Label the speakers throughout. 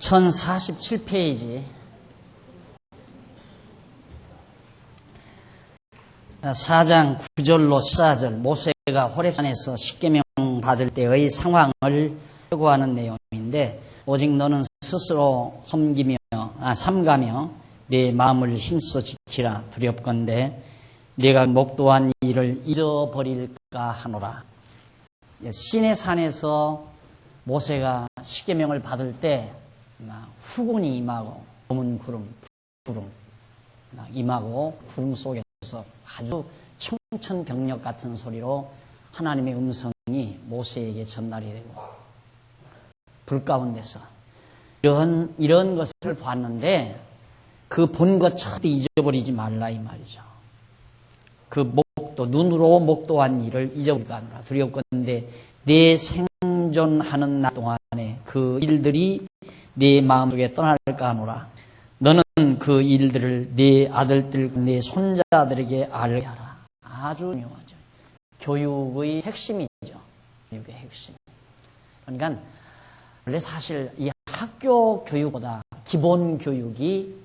Speaker 1: 1047페이지 4장 9절로 14절 모세가 호렙산에서 십계명 받을 때의 상황을 회고하는 내용인데, 오직 너는 스스로 삼가며 네 마음을 힘써 지키라. 두렵건대 네가 목도한 일을 잊어버릴까 하노라. 시내 산에서 모세가 십계명을 받을 때 후군이 임하고 검은 구름 임하고 구름 속에서 아주 청천벽력 같은 소리로 하나님의 음성이 모세에게 전달이 되고, 불 가운데서 이런 것을 봤는데 그 본 것 절대 잊어버리지 말라 이 말이죠. 그 눈으로 목도한 일을 잊어버릴까 하노라. 두렵건대 내 생존하는 날 동안에 그 일들이 내 마음속에 떠날까 하노라. 너는 그 일들을 네 아들들, 네 손자들에게 알게 하라. 아주 중요하죠. 교육의 핵심이죠. 교육의 핵심. 그러니까 원래 사실 이 학교 교육보다 기본 교육이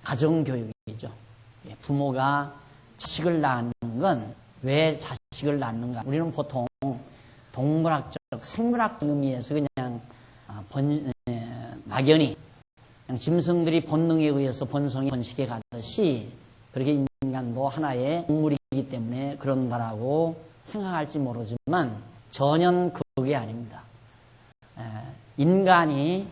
Speaker 1: 가정 교육이죠. 부모가 자식을 낳는 건 왜 자식을 낳는가? 우리는 보통 동물학적, 생물학적 의미에서 그냥 막연히 그냥 짐승들이 본능에 의해서 본성이 번식해 가듯이 그렇게 인간도 하나의 동물이기 때문에 그런다라고 생각할지 모르지만 전혀 그게 아닙니다. 인간이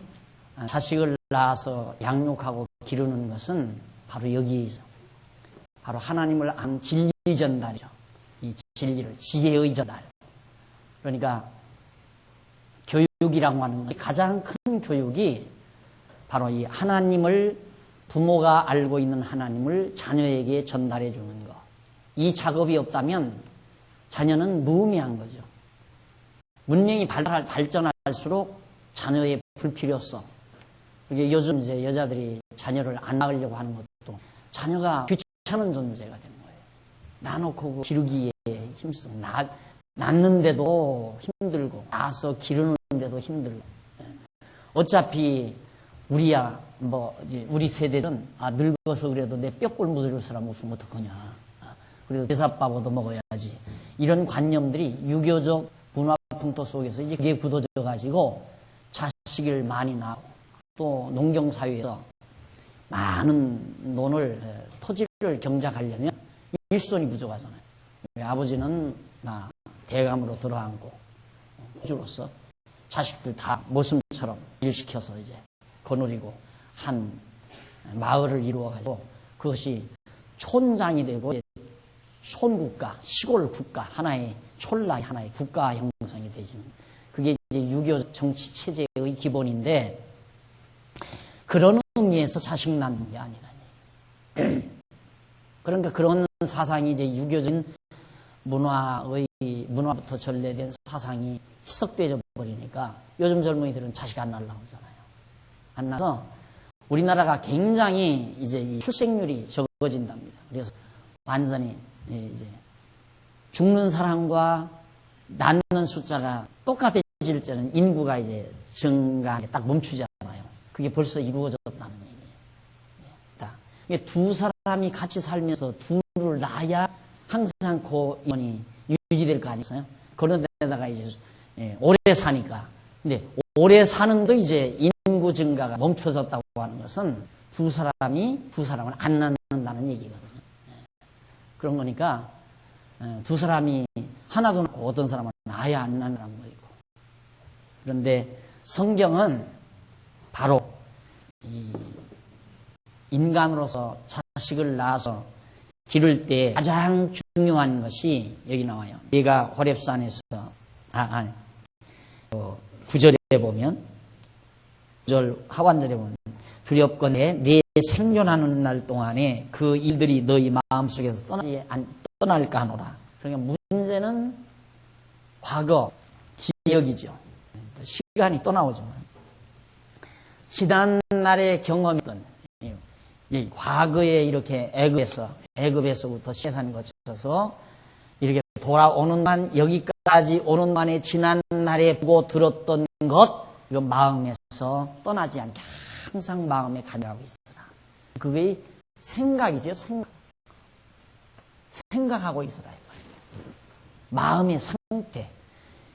Speaker 1: 자식을 낳아서 양육하고 기르는 것은 바로 여기죠. 바로 하나님을 안 진리 전달이죠. 이 진리를, 지혜의 전달. 그러니까 교육이라고 하는 것, 가장 큰 교육이 바로 이 하나님을, 부모가 알고 있는 하나님을 자녀에게 전달해 주는 것. 이 작업이 없다면 자녀는 무의미한 거죠. 문명이 발전할수록 자녀의 불필요성. 그게 요즘 이제 여자들이 자녀를 안 낳으려고 하는 것도 자녀가 귀찮은 존재가 되는 거예요. 낳아놓고 기르기에 힘쓰고, 낳는데도 힘들고, 낳아서 기르는데도 힘들고. 어차피 우리 세대는 늙어서 그래도 내 뼈골 묻을 사람 없으면 어떡하냐. 그래도 제사밥 얻어 먹어야지. 이런 관념들이 유교적 문화 풍토 속에서 이제 그게 굳어져 가지고 자식을 많이 낳고, 또 농경사회에서 많은 토지를 경작하려면 일손이 부족하잖아요. 아버지는 대감으로 들어앉고 호주로서 자식들 다 모습처럼 일시켜서 이제 거느리고 한 마을을 이루어가지고 그것이 촌장이 되고 촌국가, 시골국가, 하나의 촌나라의 하나의 국가 형성이 되지는, 그게 이제 유교 정치 체제의 기본인데, 그런 의미에서 자식 낳는 게 아니라니. 그러니까 그런 사상이 이제 유교적인 문화부터 전래된 사상이 희석되어 버리니까 요즘 젊은이들은 자식 안 낳으려고 하잖아요. 안 낳아서 우리나라가 굉장히 이제 이 출생률이 적어진답니다. 그래서 완전히 이제 죽는 사람과 낳는 숫자가 똑같아질 때는 인구가 이제 증가하게 딱 멈추잖아요. 그게 벌써 이루어졌다는 얘기예요. 두 사람이 같이 살면서 둘을 낳아야 항상 그 인연이 유지될 거 아니겠어요? 그런 데다가 이제 오래 사니까. 근데 오래 사는도 이제 인구 증가가 멈춰졌다고 하는 것은 두 사람을 안 낳는다는 얘기거든요. 그런 거니까 두 사람이 하나도 낳고 어떤 사람은 아예 안 낳는 사람도 있고. 그런데 성경은 바로 이 인간으로서 자식을 낳아서 기를 때 가장 중요한 것이 여기 나와요. 네가 호렙산에서 9절에 보면, 9절 하반절에 보면 두렵건대 네 생존하는 날 동안에 그 일들이 너희 마음속에서 떠날까 하노라. 그러니까 문제는 과거, 기억이죠. 시간이 떠나오지만 지난날의 경험이던 이 과거에 이렇게 애굽에서부터 시내산을 거쳐서 이렇게 돌아오는 만, 여기까지 오는 만에 지난 날에 보고 들었던 것, 이거 마음에서 떠나지 않게 항상 마음에 간직하고 있으라. 그게 생각이죠. 생각하고 있으라. 마음의 상태.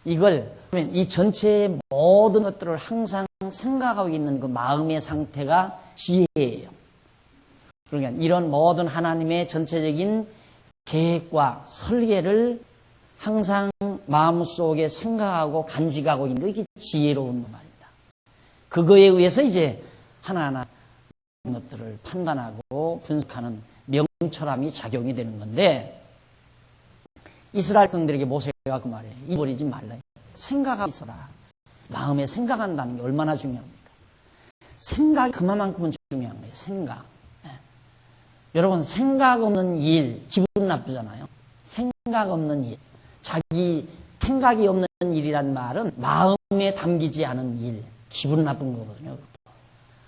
Speaker 1: 이걸 이 전체의 모든 것들을 항상 생각하고 있는 그 마음의 상태가 지혜예요. 그러니까 이런 모든 하나님의 전체적인 계획과 설계를 항상 마음속에 생각하고 간직하고 있는 게 지혜로운 말입니다. 그거에 의해서 이제 하나하나 것들을 판단하고 분석하는 명철함이 작용이 되는 건데, 이스라엘 성들에게 모세가 그 말이에요. 잊어버리지 말라. 생각하고 있어라. 마음에 생각한다는 게 얼마나 중요합니까? 생각이 그만큼은 중요한 거예요. 생각. 여러분, 생각 없는 일, 기분 나쁘잖아요. 생각 없는 일. 자기 생각이 없는 일이란 말은 마음에 담기지 않은 일, 기분 나쁜 거거든요.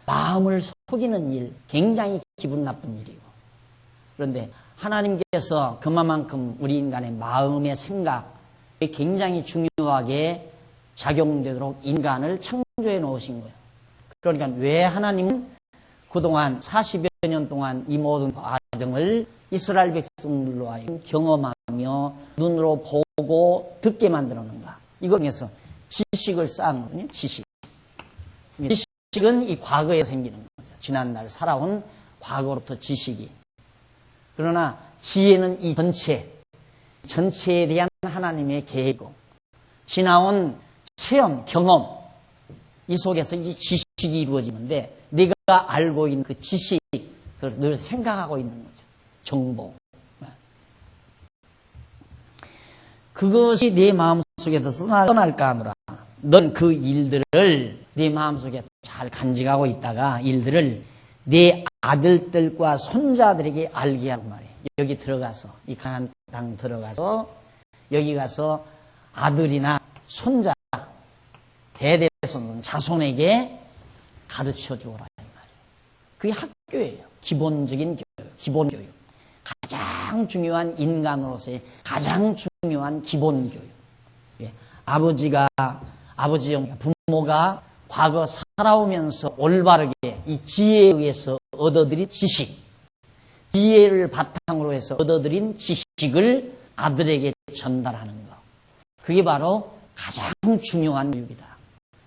Speaker 1: 마음을 속이는 일, 굉장히 기분 나쁜 일이고. 그런데 하나님께서 그만큼 우리 인간의 마음의 생각이 굉장히 중요하게 작용되도록 인간을 창조해 놓으신 거예요. 그러니까 왜 하나님은 그동안 40여 년 동안 이 모든 과정을 이스라엘 백성들로 하여금 경험하며 눈으로 보고 듣게 만들었는가? 이걸 통해서 지식을 쌓은 거거든요. 지식은 이 과거에 생기는 거죠. 지난날 살아온 과거로부터 지식이. 그러나 지혜는 이 전체에 대한 하나님의 계획이고, 지나온 체험, 경험, 이 속에서 이 지식이 이루어지는데, 내가 알고 있는 그 지식, 그래서 늘 생각하고 있는 거죠. 정보. 그것이 내 마음속에서 떠날까 하노라. 넌 그 일들을 내 마음속에 잘 간직하고 있다가 일들을 내 아들들과 손자들에게 알게 하고 말이에요. 여기 들어가서, 이 가나안 땅 들어가서 여기 가서 아들이나 손자, 대대손, 자손에게 가르쳐 주어라. 그게 학교예요. 기본적인 교육, 기본 교육. 가장 중요한 인간으로서의 가장 중요한 기본 교육. 부모가 과거 살아오면서 올바르게 이 지혜에 의해서 얻어들인 지식, 지혜를 바탕으로 해서 얻어들인 지식을 아들에게 전달하는 것. 그게 바로 가장 중요한 교육이다.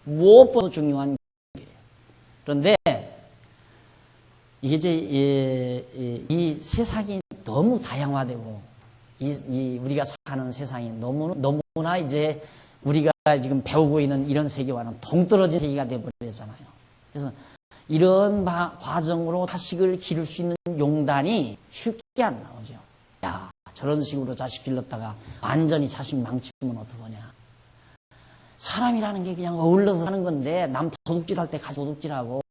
Speaker 1: 무엇보다 중요한 교육이에요. 그런데 이게 이제 이 세상이 너무 다양화되고 우리가 사는 세상이 너무나 이제 우리가 지금 배우고 있는 이런 세계와는 동떨어진 세계가 되어버렸잖아요. 그래서 이런 과정으로 자식을 기를 수 있는 용단이 쉽게 안 나오죠. 야, 저런 식으로 자식 길렀다가 완전히 자식 망치면 어떡하냐. 사람이라는 게 그냥 어울러서 사는 건데, 남 도둑질할 때 같이 도둑질하고,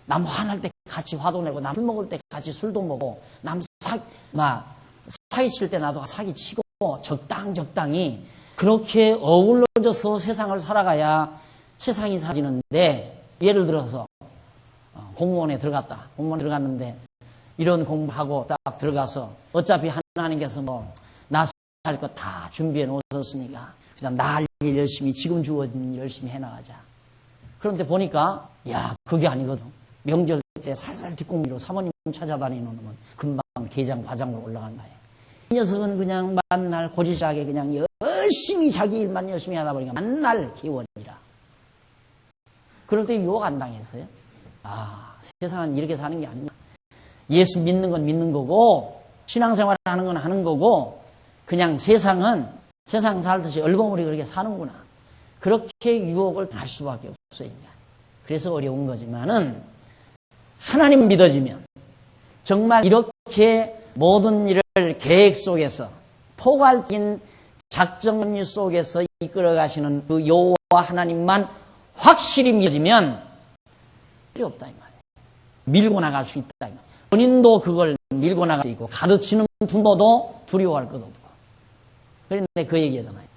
Speaker 1: 남 화날 때 같이 화도 내고, 남 술 먹을 때 같이 술도 먹고, 남 사기칠 때 나도 사기치고, 적당히 그렇게 어울러져서 세상을 살아가야 세상이 살아지는데, 예를 들어서 공무원에 들어갔는데 이런 공부하고 딱 들어가서 어차피 하나님께서 나 살 거 다 준비해 놓으셨으니까 그냥 날 일 열심히, 지금 주어진 일 열심히 해나가자. 그런데 보니까 그게 아니거든. 명절 때 살살 뒷공기로 사모님 찾아다니는 놈은 금방 계장 과장으로 올라간다. 이 녀석은 그냥 만날 고지식하게 그냥 열심히 자기 일만 열심히 하다 보니까 만날 기원이라. 그럴 때 유혹 안 당했어요? 세상은 이렇게 사는 게 아니야. 예수 믿는 건 믿는 거고, 신앙생활 하는 건 하는 거고, 그냥 세상은 세상 살듯이 얼버무리 그렇게 사는구나. 그렇게 유혹을 당할 수밖에 없어요, 인간. 그래서 어려운 거지만은, 하나님 믿어지면, 정말 이렇게 모든 일을 계획 속에서, 포괄적인 작정률 속에서 이끌어 가시는 그 여호와 하나님만 확실히 믿어지면, 필요 없다, 이 말이에요. 밀고 나갈 수 있다, 이 말이에요. 본인도 그걸 밀고 나갈 수 있고, 가르치는 부모도 두려워할 것 없고. 그런데 그 얘기잖아요.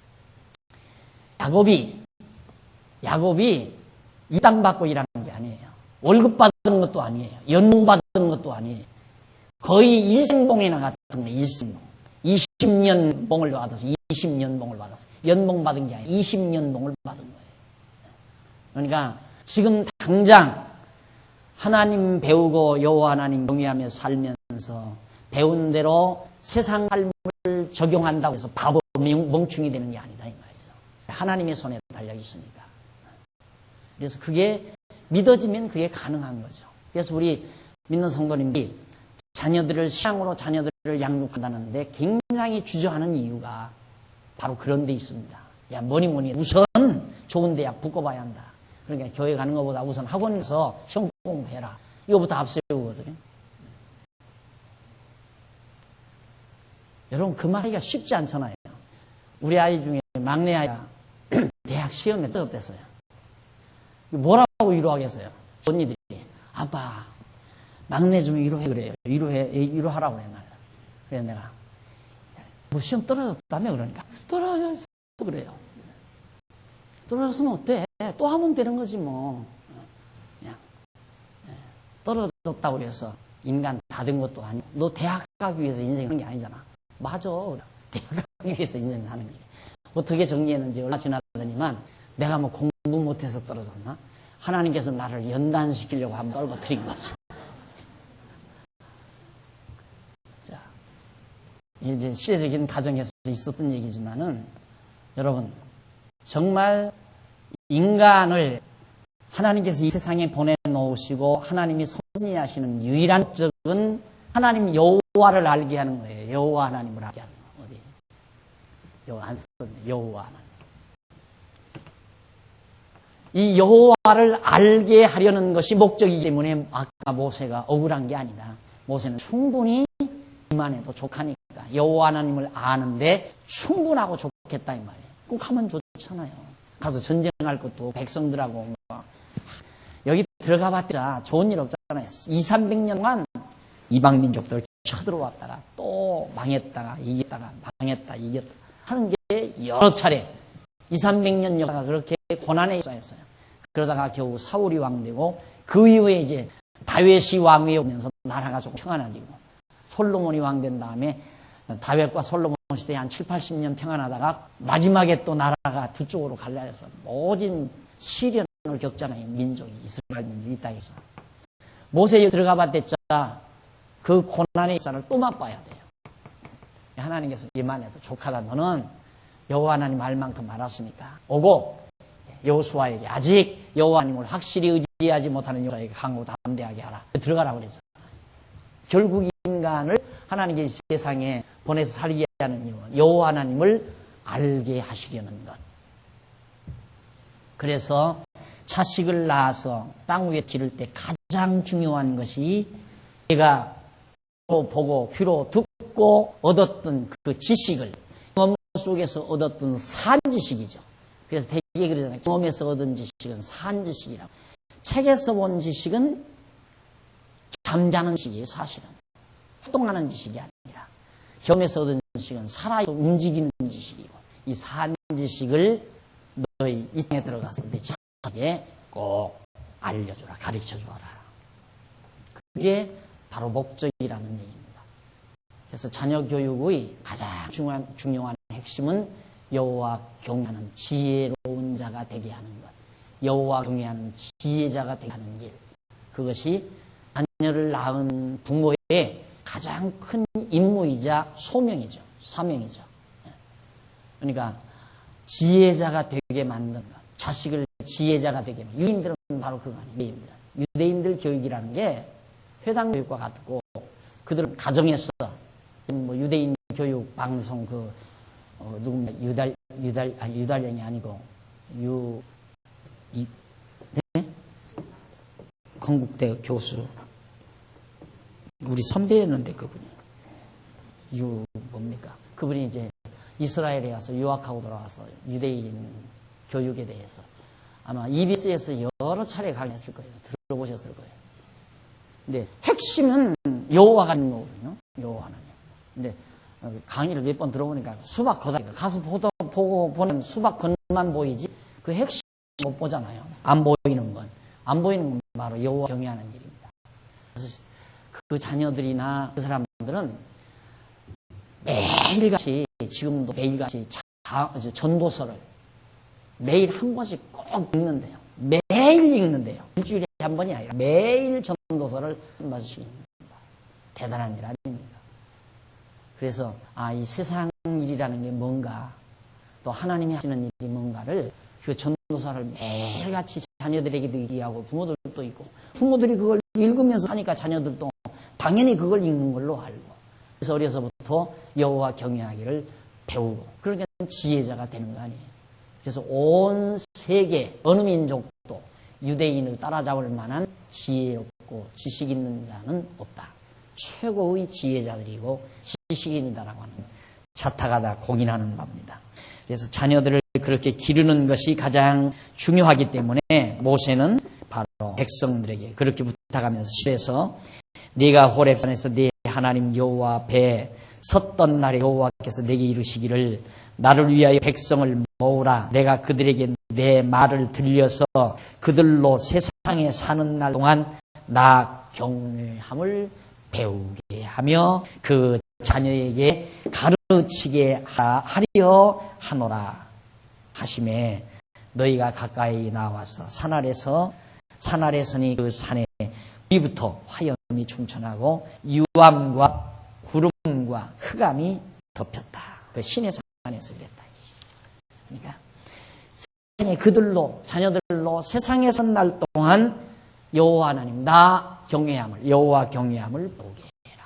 Speaker 1: 야곱이 이 땅 받고 일한 게 아니에요. 월급 받은 것도 아니에요. 연봉 받은 것도 아니에요. 거의 일생봉이나 같은 거예요. 일생봉. 20년 봉을 받아서 20년 봉을 받았어요. 연봉 받은 게 아니에요. 20년 봉을 받은 거예요. 그러니까 지금 당장 하나님 배우고 여호와 하나님 경외하며 살면서 배운 대로 세상 삶을 적용한다고 해서 바보 멍충이 되는 게 아니다 이 말이죠. 하나님의 손에 달려 있으니까. 그래서 그게 믿어지면 그게 가능한 거죠. 그래서 우리 믿는 성도님들이 자녀들을 신앙으로 자녀들을 양육한다는데 굉장히 주저하는 이유가 바로 그런 데 있습니다. 야, 뭐니 우선 좋은 대학 붙고봐야 한다. 그러니까 교회 가는 것보다 우선 학원에서 시험 공부해라. 이거부터 앞세우거든요. 여러분 그 말하기가 쉽지 않잖아요. 우리 아이 중에 막내 아이가 대학 시험에 떨어졌대요. 뭐라고 위로하겠어요? 언니들이 아빠 막내 좀 위로해 그래요. 위로하라고 그래 날. 그래서 내가 뭐 시험 떨어졌다며 그러니까 떨어졌어 그래요. 떨어졌으면 어때? 또 하면 되는 거지 뭐. 그냥 떨어졌다고 해서 인간 다 된 것도 아니고 너 대학 가기 위해서 인생 하는 게 아니잖아. 맞아. 대학 가기 위해서 인생 사는 게. 어떻게 정리했는지 얼마 지나더니만 내가 뭐 공부 못해서 떨어졌나? 하나님께서 나를 연단시키려고 한번 떨궈뜨린 거지. 자, 이제 시대적인 가정에서 있었던 얘기지만은 여러분 정말 인간을 하나님께서 이 세상에 보내놓으시고 하나님이 섭리하시는 유일한 목적은 하나님 여호와를 알게 하는 거예요. 여호와 하나님을 알게 하는 거. 어디? 여호와 안 썼네. 여호와 하나님. 이 여호와를 알게 하려는 것이 목적이기 때문에 아까 모세가 억울한 게 아니다. 모세는 충분히 이만해도 족하니까 여호와 하나님을 아는데 충분하고 좋겠다 이 말이에요. 꼭 하면 좋잖아요. 가서 전쟁할 것도 백성들하고 여기 들어가 봤자 좋은 일 없잖아요. 200~300년 동안 이방 민족들 쳐들어왔다가 또 망했다가 이겼다가 망했다 이겼다 하는 게 여러 차례 200~300년 역사가 그렇게 고난에 쌓였어요. 그러다가 겨우 사울이 왕되고 그 이후에 이제 다윗이 왕위에 오면서 나라가 조금 평안해지고 솔로몬이 왕된 다음에 다윗과 솔로몬 시대에 한 7~80년 평안하다가 마지막에 또 나라가 두 쪽으로 갈라져서 모진 시련을 겪잖아요. 민족이 이스라엘 민족이 이 땅에서. 모세에 들어가 봤댔자 그 고난의 역사를 또 맛봐야 돼요. 하나님께서 이만해도 족하다 너는 여호와 하나님 알 만큼 알았으니까 오고 여호수아에게 아직 여호와 하나님을 확실히 의지하지 못하는 여호수아에게 강하고 담대하게 하라. 들어가라고 그랬죠. 결국 인간을 하나님께 세상에 보내서 살게 하는 이유는 여호와 하나님을 알게 하시려는 것. 그래서 자식을 낳아서 땅 위에 기를 때 가장 중요한 것이 내가 보고 귀로 듣고 얻었던 그 지식을 경험 속에서 얻었던 산지식이죠. 그래서 되게 그러잖아요. 경험에서 얻은 지식은 산지식이라고. 책에서 본 지식은 잠자는 지식이에요. 사실은. 활동하는 지식이 아니라 경험에서 얻은 지식은 살아서 움직이는 지식이고 이 산지식을 너희 이 땅에 들어가서 내 자식에게 꼭 알려주라. 가르쳐주라. 그게 바로 목적이라는 얘기입니다. 그래서 자녀 교육의 가장 중요한 핵심은 여호와 경외하는 지혜로운 자가 되게 하는 것. 여호와 경외하는 지혜자가 되게 하는 일. 그것이 자녀를 낳은 부모의 가장 큰 임무이자 소명이죠. 사명이죠. 그러니까 지혜자가 되게 만든 것. 자식을 지혜자가 되게 만든 것. 유대인들은 바로 그거 아니에요. 유대인들 교육이라는 게 회당 교육과 같고 그들은 가정에서 뭐 유대인 교육 방송 누굽니까 유달령이 아니고 네? 건국대 교수 우리 선배였는데 그분이 뭡니까 그분이 이제 이스라엘에 와서 유학하고 돌아와서 유대인 교육에 대해서 아마 EBS에서 여러 차례 강의했을 거예요. 들어보셨을 거예요. 근데 핵심은 여호와가 있는 거거든요. 여호와 하나님. 근데 강의를 몇 번 들어보니까 수박 거다 가서 보고 보는 수박 건만 보이지 그 핵심 못 보잖아요. 안 보이는 건 바로 여호와 경외하는 일입니다. 그래서 그 자녀들이나 그 사람들은 매일같이 지금도 매일같이 전도서를 매일 한 권씩 꼭 읽는데요. 매일 읽는데요. 일주일에 한 번이 아니라 매일 전도서를 한 번씩 읽는다. 대단한 일 아닙니까? 그래서 이 세상 일이라는 게 뭔가, 또 하나님이 하시는 일이 뭔가를 그 전도서를 매일같이 자녀들에게도 얘기하고 부모들도 있고, 부모들이 그걸 읽으면서 하니까 자녀들도 당연히 그걸 읽는 걸로 알고, 그래서 어려서부터 여호와 경외하기를 배우고, 그러니까 지혜자가 되는 거 아니에요. 그래서 온 세계 어느 민족도 유대인을 따라잡을 만한 지혜롭고 지식 있는 자는 없다. 최고의 지혜자들이고 지식인이다라고 하는 자타가다 공인하는 바입니다. 그래서 자녀들을 그렇게 기르는 것이 가장 중요하기 때문에 모세는 바로 백성들에게 그렇게 부탁하면서 10에서 네가 호렙산에서 네 하나님 여호와 앞에 섰던 날에 여호와께서 내게 이르시기를 나를 위하여 백성을 모으라. 내가 그들에게 내 말을 들려서 그들로 세상에 사는 날 동안 나 경외함을 배우게 하며 그 자녀에게 가르치게 하려 하노라 하심에 너희가 가까이 나와서 산 아래서니 그 산에 위부터 화염이 충천하고 유암과 구름과 흑암이 덮였다. 그 신의 산에서 그랬다. 그러니까 세상에 그들로 자녀들로 세상에 선 날 동안 여호와 하나님 나 경외함을 여호와 경외함을 보게 해라.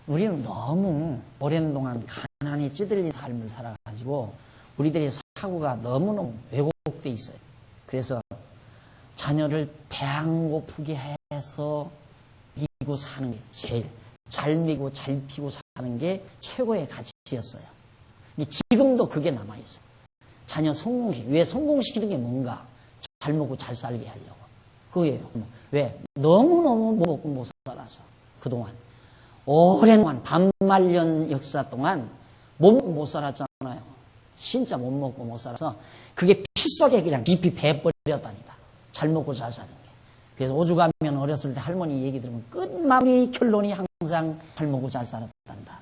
Speaker 1: 우리는 너무 오랜 동안 가난에 찌들린 삶을 살아가지고 우리들의 사고가 너무너무 왜곡돼 있어요. 그래서 자녀를 배 안 고프게 해서 이기고 사는 게 제일 잘 먹이고 잘 피고 사는 게 최고의 가치였어요. 지금도 그게 남아있어요. 자녀 성공시키기. 왜 성공시키는 게 뭔가? 잘 먹고 잘 살게 하려고. 그거예요. 왜? 너무너무 못 먹고 못 살아서. 그동안. 오랜 동안 반말년 역사 동안 못 먹고 못 살았잖아요. 진짜 못 먹고 못 살아서 그게 피 속에 그냥 깊이 배버렸다니까. 잘 먹고 잘 사는 게. 그래서 오죽하면 어렸을 때 할머니 얘기 들으면 끝마무리 결론이 항상 잘 먹고 잘 살았단다.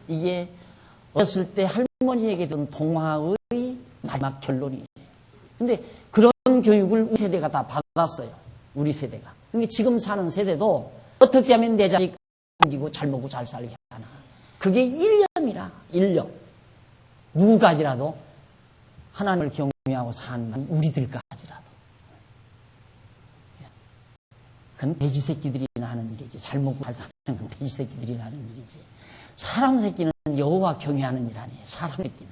Speaker 1: 이게 어렸을 때 할머니 얘기 듣는 동화의 마지막 결론이에요. 근데 그런 교육을 우리 세대가 다 받았어요. 우리 세대가. 근데 지금 사는 세대도 어떻게 하면 내 자식 남기고 잘 먹고 잘 살게 하나. 그게 일념이라. 일념. 누구까지라도 하나님을 경외하고 사는 우리들까지라도. 그건 돼지 새끼들이나 하는 일이지. 잘 먹고 잘 사는 건 돼지 새끼들이나 하는 일이지. 사람 새끼는 여호와 경외하는 일 아니에요. 사람 새끼는.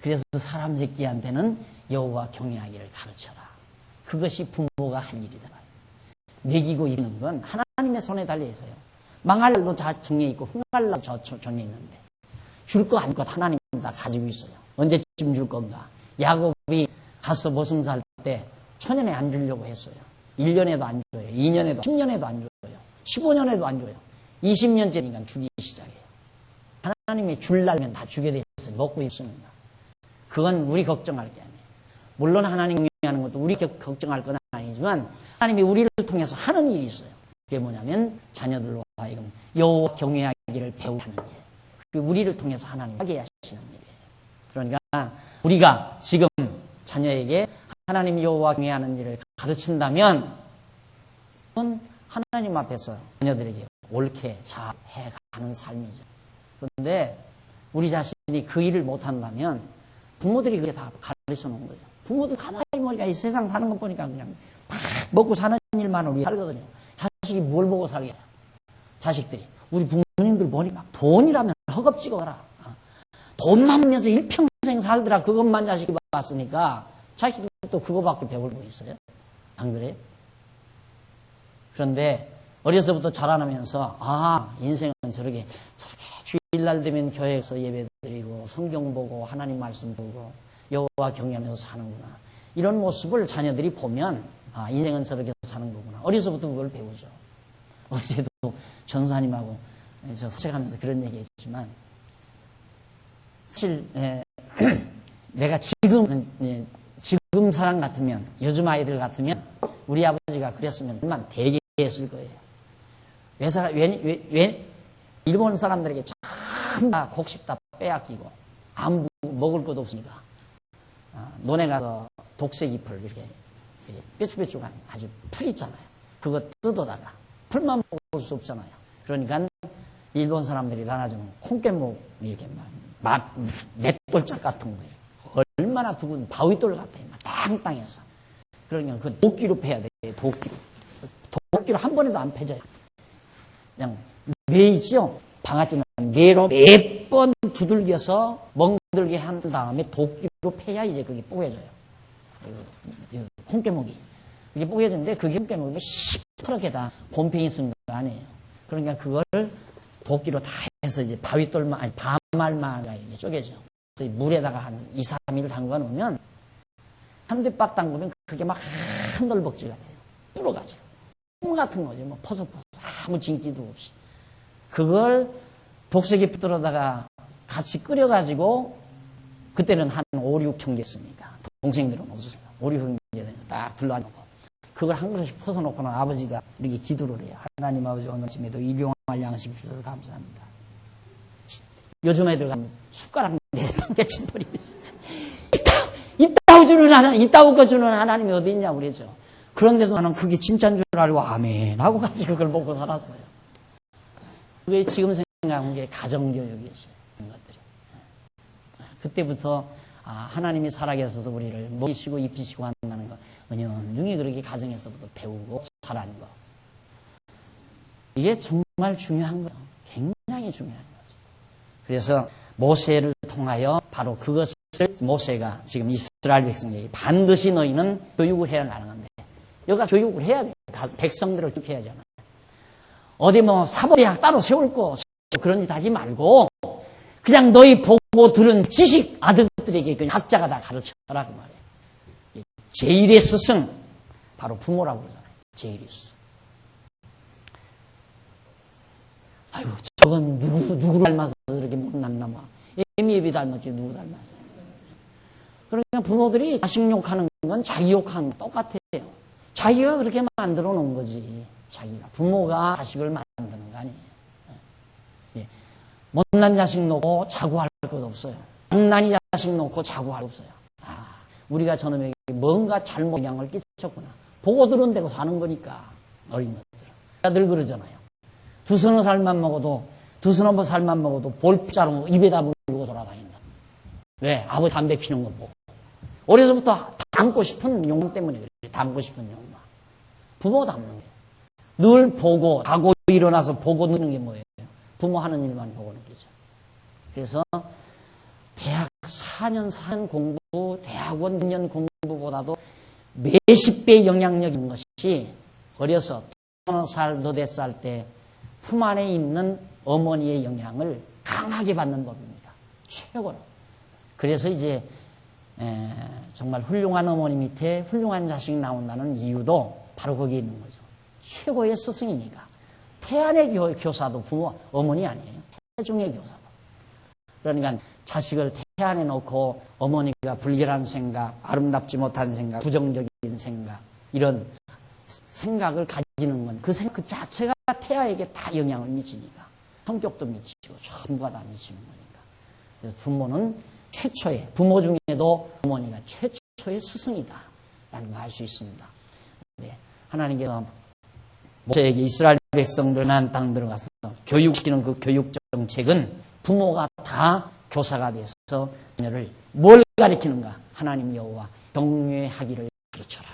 Speaker 1: 그래서 사람 새끼한테는 여호와 경외하기를 가르쳐라. 그것이 부모가 할 일이다. 먹이고 있는 건 하나님의 손에 달려 있어요. 망할 날도 다 정해 있고 흥할 날도 정해 있는데 줄 거 안 것 하나님 다 가지고 있어요. 언제쯤 줄 건가? 야곱이 가서 머슴살 때 초년에 안 주려고 했어요. 1년에도 안 줘요. 2년에도 10년에도 안 줘요. 15년에도 안 줘요. 20년째니까 주기 시작해요. 하나님이 줄 날면 다 주게 돼 있어요. 먹고 있으니까. 그건 우리 걱정할 게 아니에요. 물론 하나님 경외하는 것도 우리 걱정할 건 아니지만 하나님이 우리를 통해서 하는 일이 있어요. 그게 뭐냐면 자녀들로 하여금 여호와 경외하기를 배우는 일. 그게 우리를 통해서 하나님 하게 하시는 일이에요. 그러니까 우리가 지금 자녀에게 하나님 여호와 경외하는 일을 가르친다면 그건 하나님 앞에서 자녀들에게 옳게 잘 해가는 삶이죠. 그런데 우리 자신이 그 일을 못한다면 부모들이 그게 다 가르쳐 놓은 거죠. 부모들 가만히 보니까 이 세상 사는 것 보니까 그냥 막 먹고 사는 일만을 위해 살거든요. 자식이 뭘 보고 살겠어요? 자식들이. 우리 부모님들 보니까 돈이라면 허겁지겁하라. 돈만 벌면서 일평생 살더라. 그것만 자식이 봤으니까 자식들도 또 그거밖에 배우고 있어요. 안 그래요? 그런데 어려서부터 자라나면서 인생은 저렇게 주일날 되면 교회에서 예배드리고 성경 보고 하나님 말씀 보고 여호와 경외하면서 사는구나. 이런 모습을 자녀들이 보면 인생은 저렇게 사는 거구나. 어려서부터 그걸 배우죠. 어제도 전사님하고 저 산책하면서 그런 얘기 했지만 사실 내가 지금 사람 같으면 요즘 아이들 같으면 우리 아버지가 그랬으면 만 되게 했을 거예요. 왜 일본 사람들에게 참 곡식 다 빼앗기고 아무 먹을 것도 없으니까 논에 가서 독색 잎을 이렇게 뾰족뾰족한 아주 풀 있잖아요. 그거 뜯어다가 풀만 먹을 수 없잖아요. 그러니까 일본 사람들이 나눠주는 콩깨목 이렇게 막 맷돌짝 같은 거예요. 얼마나 두근 바위돌 같아요. 막 땅땅해서. 그러니까 그 도끼로 패야 돼요. 도끼로 한 번에도 안 패져요. 그냥 매 있죠. 방아찌는 매로 몇 번 두들겨서 멍들게 한 다음에 도끼로 패야 이제 그게 뽀개져요. 콩깨목이. 이게 뽀개지는데 그게 콩깨목이 시퍼렇게 다 곰팡이 쓴 거 아니에요. 그러니까 그걸 도끼로 다 해서 이제 바위돌만, 아니, 바말만 이게 쪼개져. 물에다가 한 2, 3일 담가 놓으면 한두 박 담그면 그게 막 한덜벅지가 돼요. 불어가지고. 콩 같은 거지. 뭐 퍼석퍼석. 아무 징기도 없이. 그걸 독색이 붙들어다가 같이 끓여가지고 그때는 한 5, 6형제였으니까. 동생들은 없었어요. 5, 6형제 딱 둘러앉고. 그걸 한 그릇씩 퍼서놓고는 아버지가 이렇게 기도를 해요. 하나님 아버지 오늘 아침에도 일용할 양식 주셔서 감사합니다. 요즘 애들 가면 숟가락 내방대 침버리면서 이따우 주는 하나님, 이따우 거 주는 하나님이 어디 있냐고 그러죠. 그런데도 나는 그게 진짜인 줄 알고 아멘 하고 같이 그걸 먹고 살았어요. 그게 지금 생각하는 게 가정교육이었어요. 것들이. 그때부터 하나님이 살아계셔서 우리를 먹이시고 입히시고 한다는 거 은연중에 그렇게 가정에서부터 배우고 자라는 거. 이게 정말 중요한 거예요. 굉장히 중요한 거죠. 그래서 모세를 통하여 바로 그것을 모세가 지금 이스라엘 백성에게 반드시 너희는 교육을 해야 하는 건데 여기가 교육을 해야 돼요. 백성들을 교육해야 하잖아요. 어디 뭐 사법대학 따로 세울 거 그런 짓 하지 말고 그냥 너희 보고 들은 지식 아들들에게 그냥 각자가 다 가르쳐라 그 말이에요. 제일의 스승 바로 부모라고 그러잖아요. 제일의 스승. 아이고 저건 누구 닮아서 저렇게 못났나 뭐. 애미애비 닮았지 누구 닮았어요. 그러니까 부모들이 자식 욕하는 건 자기 욕하는 건 똑같아요. 자기가 그렇게 만들어 놓은 거지. 자기가. 부모가 자식을 만드는 거 아니에요. 예. 못난 자식 놓고 자고할 것 없어요. 장난이 자식 놓고 자고할 것 없어요. 우리가 저놈에게 뭔가 잘못 영향을 끼쳤구나. 보고 들은 대로 사는 거니까. 어린 것들은. 늘 그러잖아요. 두서너 살만 먹어도 볼자로 입에다 물고 돌아다닌다. 왜? 아버지 담배 피는 거 보고. 어려서부터 담고 싶은 욕망 때문에 그래. 담고 싶은 욕망. 부모 담는 게. 늘 보고, 자고 일어나서 보고 느는 게 뭐예요? 부모 하는 일만 보고 느끼죠. 그래서 대학 4년 공부, 대학원 2년 공부보다도 몇십 배 영향력 있는 것이 어려서 2살, 너댓 살 때 품 안에 있는 어머니의 영향을 강하게 받는 법입니다. 최고로. 그래서 이제 정말 훌륭한 어머니 밑에 훌륭한 자식이 나온다는 이유도 바로 거기에 있는 거죠. 최고의 스승이니까. 태안의 교사도 부모, 어머니 아니에요. 태중의 교사도. 그러니까 자식을 태안에 놓고 어머니가 불결한 생각, 아름답지 못한 생각, 부정적인 생각, 이런 생각을 가지는 건 그 생각 그 자체가 태아에게 다 영향을 미치니까. 성격도 미치고 전부가 다 미치는 거니까. 그래서 부모는 최초의, 부모 중에도 어머니가 최초의 스승이다. 라는 걸 알 수 있습니다. 네. 하나님께서 모세에게 이스라엘 백성들만 땅 들어가서 교육시키는 그 교육 정책은 부모가 다 교사가 돼서 자녀를 뭘 가리키는가? 하나님 여호와 경외하기를 가르쳐라.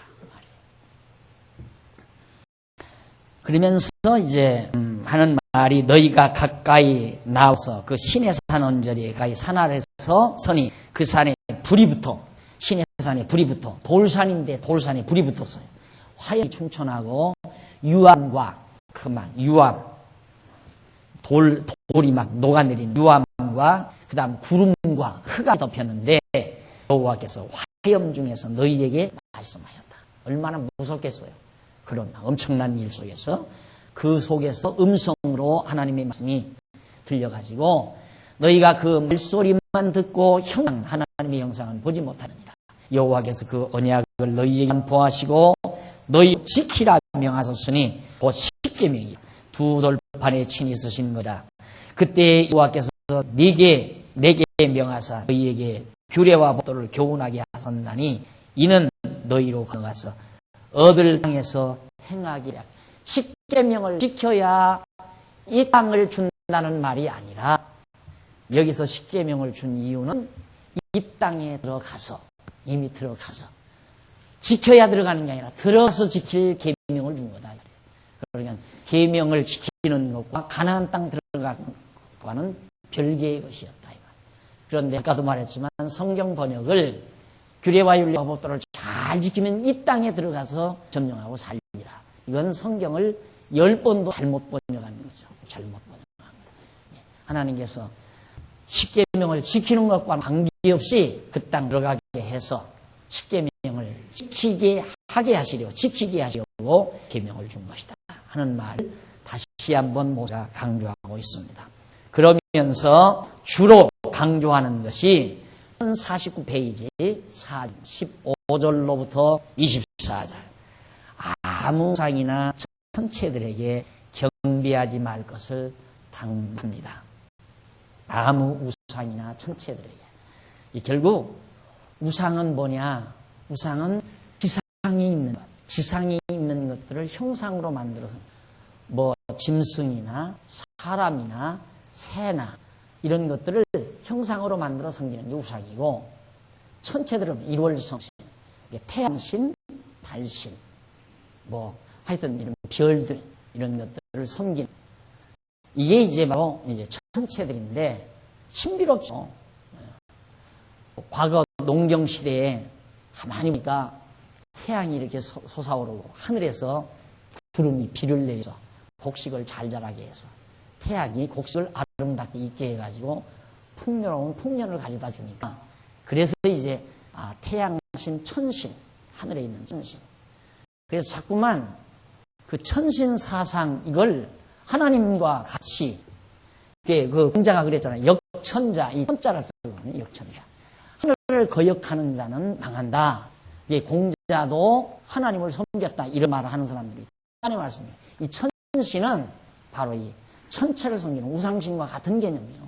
Speaker 1: 그러면서 이제 하는 말이 너희가 가까이 나와서 그 시내산 언저리에 가까이 산 아래서 서니 그 산에 불이 붙어 시내산에 불이 붙어 돌산인데 돌산에 불이 붙었어요. 화염이 충천하고 유암과 그만 유암 돌이 막 녹아내린 유암과 그 다음 구름과 흙이 덮였는데 여호와께서 화염 중에서 너희에게 말씀하셨다. 얼마나 무섭겠어요. 그런 엄청난 일 속에서 그 속에서 음성으로 하나님의 말씀이 들려가지고 너희가 그 말소리만 듣고 하나님의 형상은 보지 못하느니라. 여호와께서 그 언약을 너희에게 안포하시고 너희 지키라 명하셨으니 곧 십계명이요 두 돌판에 친히 쓰신 거다. 그때 여호와께서 내게 명하사 너희에게 규례와 법도를 교훈하게 하셨나니 이는 너희로 건너가서 얻을 땅에서 행하기라. 십계명을 지켜야 이 땅을 준다는 말이 아니라 여기서 십계명을 준 이유는 이 땅에 들어가서 이미 들어가서 지켜야 들어가는 게 아니라 들어서 지킬 계명을 준 거다. 그러니까 계명을 지키는 것과 가나안 땅 들어가는 것과는 별개의 것이었다. 그런데 아까도 말했지만 성경 번역을 규례와 윤리와 법도를 잘 지키면 이 땅에 들어가서 점령하고 살리라. 이건 성경을 10번도 잘못 번역한 거죠. 잘못 번역한 거. 하나님께서 십계명을 지키는 것과 관계없이 그 땅 들어가게 해서 십계명을 지키게 하시려고 계명을 준 것이다 하는 말을 다시 한번 모두가 강조하고 있습니다. 그러면서 주로 강조하는 것이 49페이지 15절로부터 24절. 아무 우상이나 천체들에게 경배하지 말 것을 당부합니다. 아무 우상이나 천체들에게. 결국 우상은 뭐냐? 우상은 지상이 있는 것, 지상이 있는 것들을 형상으로 만들어서 뭐 짐승이나 사람이나 새나 이런 것들을 형상으로 만들어 섬기는 게 우상이고, 천체들은 일월성신, 태양신, 달신, 뭐 하여튼 이런 별들 이런 것들을 섬기는 이게 이제 바로 이제 천체들인데 신비롭죠. 과거 농경 시대에 가만히 보니까 태양이 이렇게 솟아오르고 하늘에서 구름이 비를 내려서 곡식을 잘 자라게 해서 태양이 곡식을 아름답게 있게 해가지고 풍요로운 풍년을 가져다 주니까, 그래서 이제 태양신, 천신, 하늘에 있는 천신. 그래서 자꾸만 그 천신 사상 이걸 하나님과 같이, 그 공자가 그랬잖아요. 역천자, 이 천자를 쓰거든요. 역천자. 하늘을 거역하는 자는 망한다. 이게 공자도 하나님을 섬겼다 이런 말을 하는 사람들이 하나님의 말씀이에요. 이 천신은 바로 이 천체를 섬기는 우상신과 같은 개념이에요.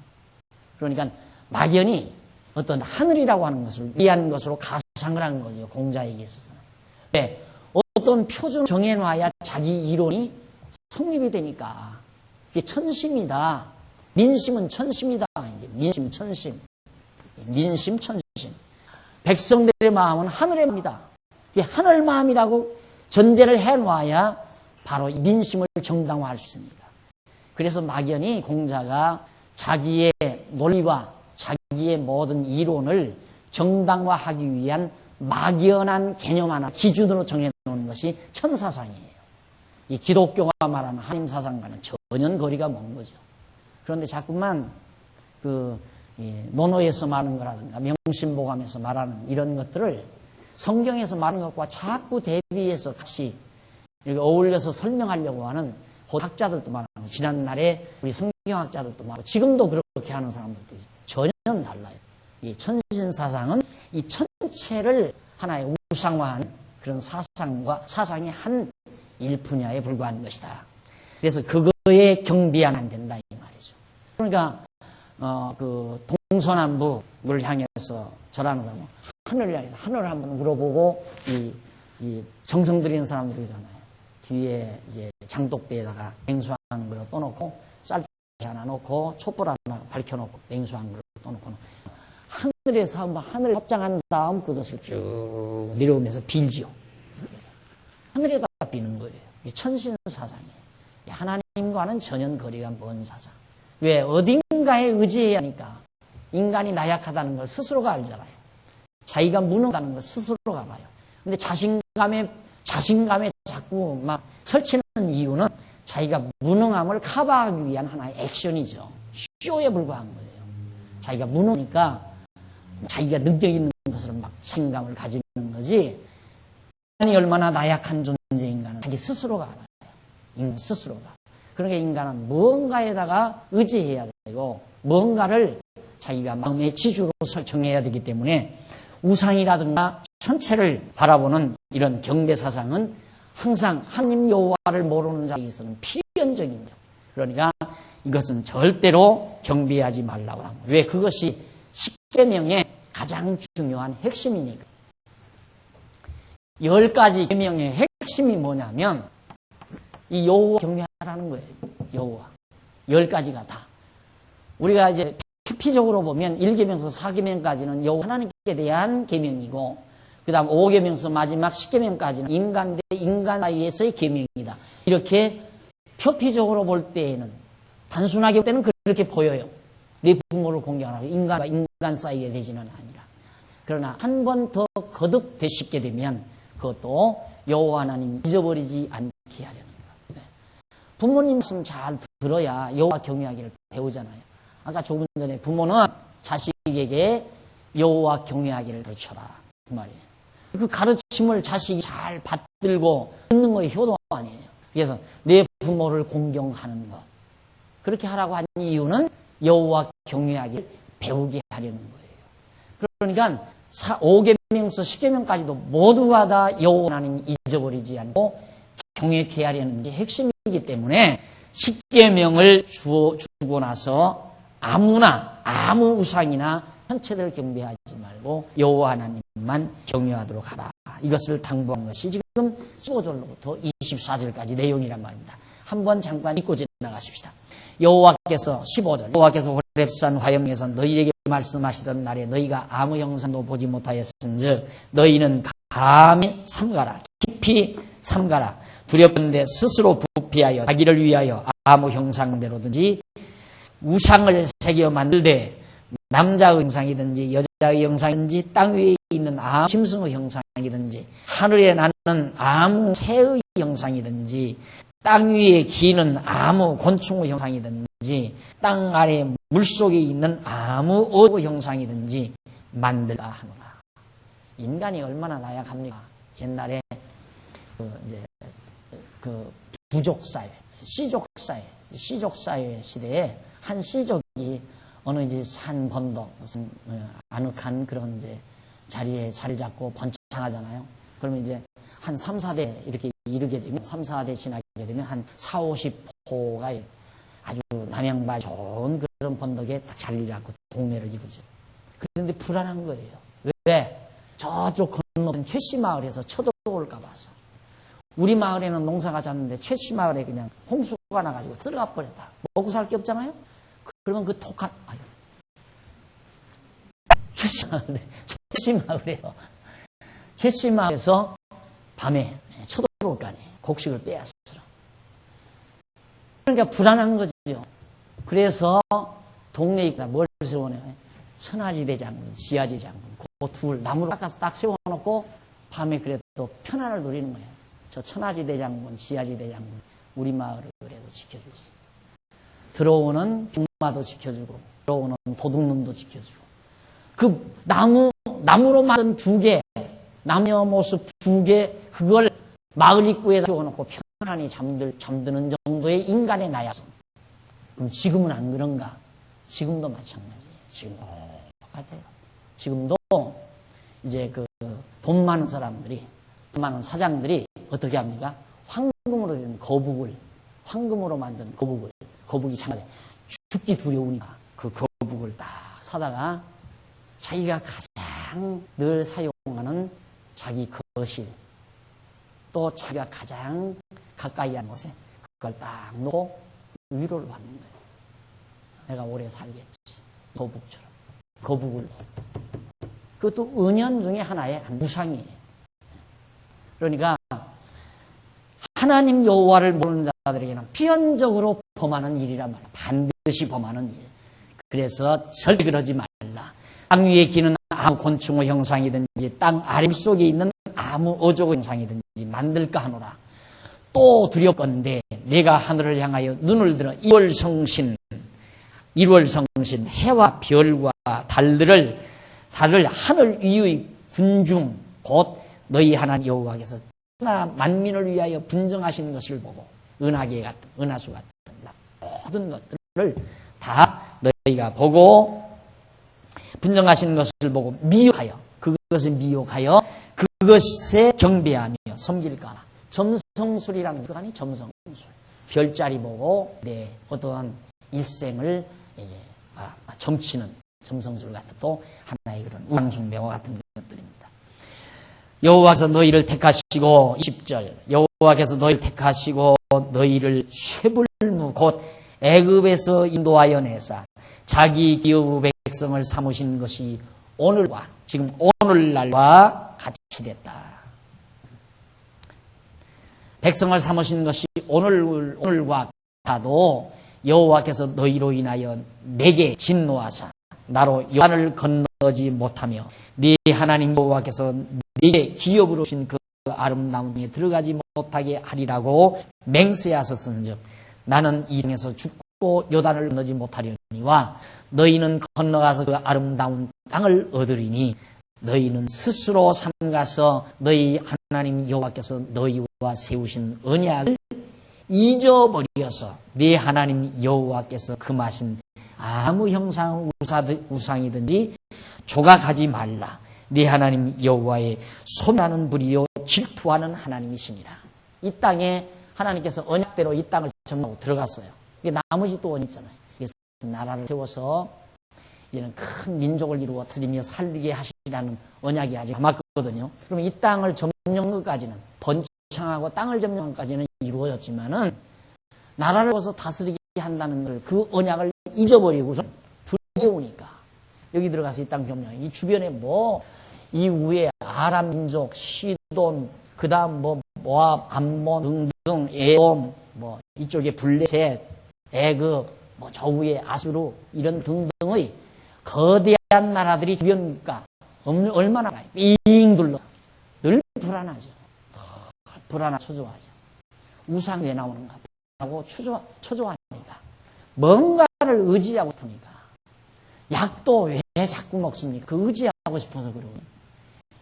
Speaker 1: 그러니까 막연히 어떤 하늘이라고 하는 것을 위한 것으로 가상을 한 거죠. 공자에게 있어서는. 네, 어떤 표준을 정해놔야 자기 이론이 성립이 되니까. 이게 천심이다. 민심은 천심이다. 이제 민심, 천심. 민심, 천심. 백성들의 마음은 하늘의 마음이다. 이게 하늘 마음이라고 전제를 해놔야 바로 민심을 정당화할 수 있습니다. 그래서 막연히 공자가 자기의 논리와 자기의 모든 이론을 정당화하기 위한 막연한 개념 하나 기준으로 정해놓은 것이 천사상이에요. 이 기독교가 말하는 하나님 사상과는 전혀 거리가 먼 거죠. 그런데 자꾸만 논어에서 말하는 거라든가 명심보감에서 말하는 이런 것들을 성경에서 말하는 것과 자꾸 대비해서 같이 이렇게 어울려서 설명하려고 하는 학자들도 많고, 지난날에 우리 성경학자들도 많고, 지금도 그렇게 하는 사람들도 전혀 달라요. 이 천신사상은 이 천체를 하나의 우상화하는 그런 사상이 한 일분야에 불과한 것이다. 그래서 그거에 경비하면 안 된다 이 말이죠. 그러니까 그 동서남북을 향해서 절하는 사람은 하늘을 향해서 하늘을 한번 물어보고 이 정성 들이는 사람들이 있잖아요. 뒤에 이제 장독대에다가 냉수 한 그릇 떠놓고 쌀 하나 놓고 촛불 하나 밝혀놓고 냉수 한 그릇 떠놓고 하늘에서 한번 하늘 합장한 다음 그것을 쭉 내려오면서 빌지요. 하늘에다 비는 거예요. 이게 천신 사상이에요. 하나님과는 전혀 거리가 먼 사상. 왜? 어딘가에 의지해야 하니까. 인간이 나약하다는 걸 스스로가 알잖아요. 자기가 무능하다는 걸 스스로가 봐요. 근데 자신감에 자꾸 막 설치는 이유는 자기가 무능함을 커버하기 위한 하나의 액션이죠. 쇼에 불과한 거예요. 자기가 무능하니까 자기가 능력 있는 것으로 막 자신감을 가지는 거지. 인간이 얼마나 나약한 존재인가는 자기 스스로가 알아요. 인간 스스로가. 그러니까 인간은 무언가에다가 의지해야 되고 무언가를 자기가 마음의 지주로 설정해야 되기 때문에 우상이라든가 천체를 바라보는 이런 경배사상은 항상 하나님 여호와를 모르는 자에게서는 필연적인 것. 그러니까 이것은 절대로 경배하지 말라고 합니다. 왜? 그것이 십계명의 가장 중요한 핵심이니까. 10가지 계명의 핵심이 뭐냐면 이 여호와 경외하라는 거예요. 여호와 10가지가 다. 우리가 이제 표피적으로 보면 1계명서 4계명까지는 여호와 하나님께 대한 계명이고, 그 다음 5계명서 마지막 10계명까지는 인간 대 인간 사이에서의 계명이다. 이렇게 표피적으로 볼 때에는, 단순하게 볼 때는 그렇게 보여요. 내 부모를 공경하라고 인간과 인간 사이에 되지는 아니라. 그러나 한 번 더 거듭 되시게 되면 그것도 여호와 하나님 잊어버리지 않게 하려는 거예요. 부모님 말씀 잘 들어야 여호와 경외하기를 배우잖아요. 아까 조금 전에 부모는 자식에게 여호와 경외하기를 가르쳐라 그 말이에요. 그 가르침을 자식이 잘 받들고 듣는 거에 효도 아니에요. 그래서 내 부모를 공경하는 것, 그렇게 하라고 한 이유는 여호와 경외하기를 배우게 하려는 거예요. 그러니까 5계명서 10계명까지도 모두가 다 여호와 하나님 잊어버리지 않고 경외케 하려는 게 핵심이기 때문에 10계명을 주고 나서 아무나 아무 우상이나 천체를 경배하지 말고 여호와 하나님만 경외하도록 하라. 이것을 당부한 것이 지금 15절로부터 24절까지 내용이란 말입니다. 한번 잠깐 읽고 지나가십시다. 여호와께서 15절, 여호와께서 호렙산 화염에서 너희에게 말씀하시던 날에 너희가 아무 형상도 보지 못하였은즉 너희는 감히 삼가라, 깊이 삼가라. 두렵건대 스스로 부패하여 자기를 위하여 아무 형상대로든지 우상을 새겨 만들되 남자의 형상이든지 여자의 형상이든지 땅 위에 있는 아무 짐승의 형상이든지 하늘에 나는 아무 새의 형상이든지 땅 위에 기는 아무 곤충의 형상이든지 땅 아래 물속에 있는 아무 어의 형상이든지 만들라 하노라. 인간이 얼마나 나약합니까? 옛날에 부족사회, 시족사회 시대에 한 시족이 어느 이제 산 번덕, 아늑한 그런 이제 자리에 자리를 잡고 번창하잖아요. 그러면 이제 한 3, 4대 이렇게 이르게 되면, 3, 4대 지나게 되면 한 4, 50호가 아주 남양바 좋은 그런 번덕에 딱 자리를 잡고 동네를 이루죠. 그런데 불안한 거예요. 왜? 저쪽 건너편 최씨 마을에서 쳐들어올까 봐서. 우리 마을에는 농사가 잤는데 최씨 마을에 그냥 홍수가 나가지고 쓸어가 버렸다. 먹고 살 게 없잖아요? 그러면 그 독한, 최씨 마을에서 밤에 쳐들어올 거 아니에요. 곡식을 빼앗으러. 그러니까 불안한 거죠. 그래서 동네에 있다 뭘 세워내요? 천하지대 장군, 지하지 장군. 그 둘 나무로 깎아서 딱 세워놓고 밤에 그래도 편안을 누리는 거예요. 저 천하지대 장군, 지하지대 장군, 우리 마을을 그래도 지켜주지. 들어오는 병마도 지켜주고, 들어오는 도둑놈도 지켜주고. 그 나무로 만든 2개, 남녀모습 2개, 그걸 마을 입구에다 세워놓고 편안히 잠드는 정도의 인간의 나약성. 그럼 지금은 안 그런가? 지금도 마찬가지예요. 지금도 똑같아요. 지금도 이제 돈 많은 사람들이, 돈 많은 사장들이 어떻게 합니까? 황금으로 된 거북을, 황금으로 만든 거북이 장에 죽기 두려우니까 그 거북을 딱 사다가 자기가 가장 늘 사용하는 자기 거실, 또 자기가 가장 가까이 하는 곳에 그걸 딱 놓고 위로를 받는 거예요. 내가 오래 살겠지. 거북처럼. 거북을. 그것도 은연 중에 하나의 우상이에요. 그러니까 하나님 여호와를 모르는 자들에게는 필연적으로 범하는 일이란 말이에요. 반드시 범하는 일. 그래서 절대 그러지 말라. 땅 위에 기는 아무 곤충의 형상이든지 땅 아래 속에 있는 아무 어족의 형상이든지 만들까 하노라. 또 두렵건대 내가 하늘을 향하여 눈을 들어 1월 성신 해와 별과 달을 하늘 위의 군중 곧 너희 하나님 여호와께서 만민을 위하여 분정하시는 것을 보고 은하계 같은 은하수 같은 모든 것들을 다 너희가 보고 분정하시는 것을 보고 미혹하여 그것을 미혹하여 그것에 경배하며 섬길까. 점성술이라는 거 아니? 점성술. 별자리 보고 내 어떠한 일생을 점치는 점성술 같은 또 하나의 그런 우상숭배와 같은 것들입니다. 여호와께서 너희를 택하시고 20절 여호와께서 너희를 택하시고 너희를 쇠불무 곧 애굽에서 인도하여 내사 자기 기업의 백성을 삼으신 것이 오늘과 지금 오늘날과 같이 됐다. 백성을 삼으신 것이 오늘과 같아도 여호와께서 너희로 인하여 내게 진노하사 나로 요단을 건너지 못하며 네 하나님 여호와께서 네게 기업으로 주신 그 아름다운 땅에 들어가지 못하게 하리라고 맹세하셨은즉 나는 이 땅에서 죽고 요단을 건너지 못하려니와 너희는 건너가서 그 아름다운 땅을 얻으리니 너희는 스스로 삼가서 너희 하나님 여호와께서 너희와 세우신 언약을 잊어버려서 네 하나님 여호와께서 금하신 아무 형상 우상이든지 조각하지 말라. 네 하나님 여호와의 소멸하는 불이요 질투하는 하나님이시니라. 이 땅에 하나님께서 언약대로 이 땅을 점령하고 들어갔어요. 이게 나머지 또 언약 있잖아요. 그래서 나라를 세워서 이제는 큰 민족을 이루어 다스리며 살리게 하시라는 언약이 아직 남았거든요. 그러면 이 땅을 점령한 것까지는 번창하고 땅을 점령한 것까지는 이루어졌지만은 나라를 세워서 다스리게 한다는 걸 그 언약을 잊어버리고서 불 세우니까 여기 들어가서 이 땅 점령. 이 주변에 뭐 이 위에 아람 민족, 시돈, 그 다음 뭐 모압, 암몬 등등, 에돔, 뭐 이쪽에 블레셋, 애굽, 뭐 저 위에 아수르 이런 등등의 거대한 나라들이 주변 국가 얼마나 많아요. 삥 둘러 늘 불안하죠. 불안하고 초조하죠. 우상이 왜 나오는가 하고 초조하니까 뭔가를 의지하고 싶으니까. 약도 왜 자꾸 먹습니까? 그 의지하고 싶어서 그러고.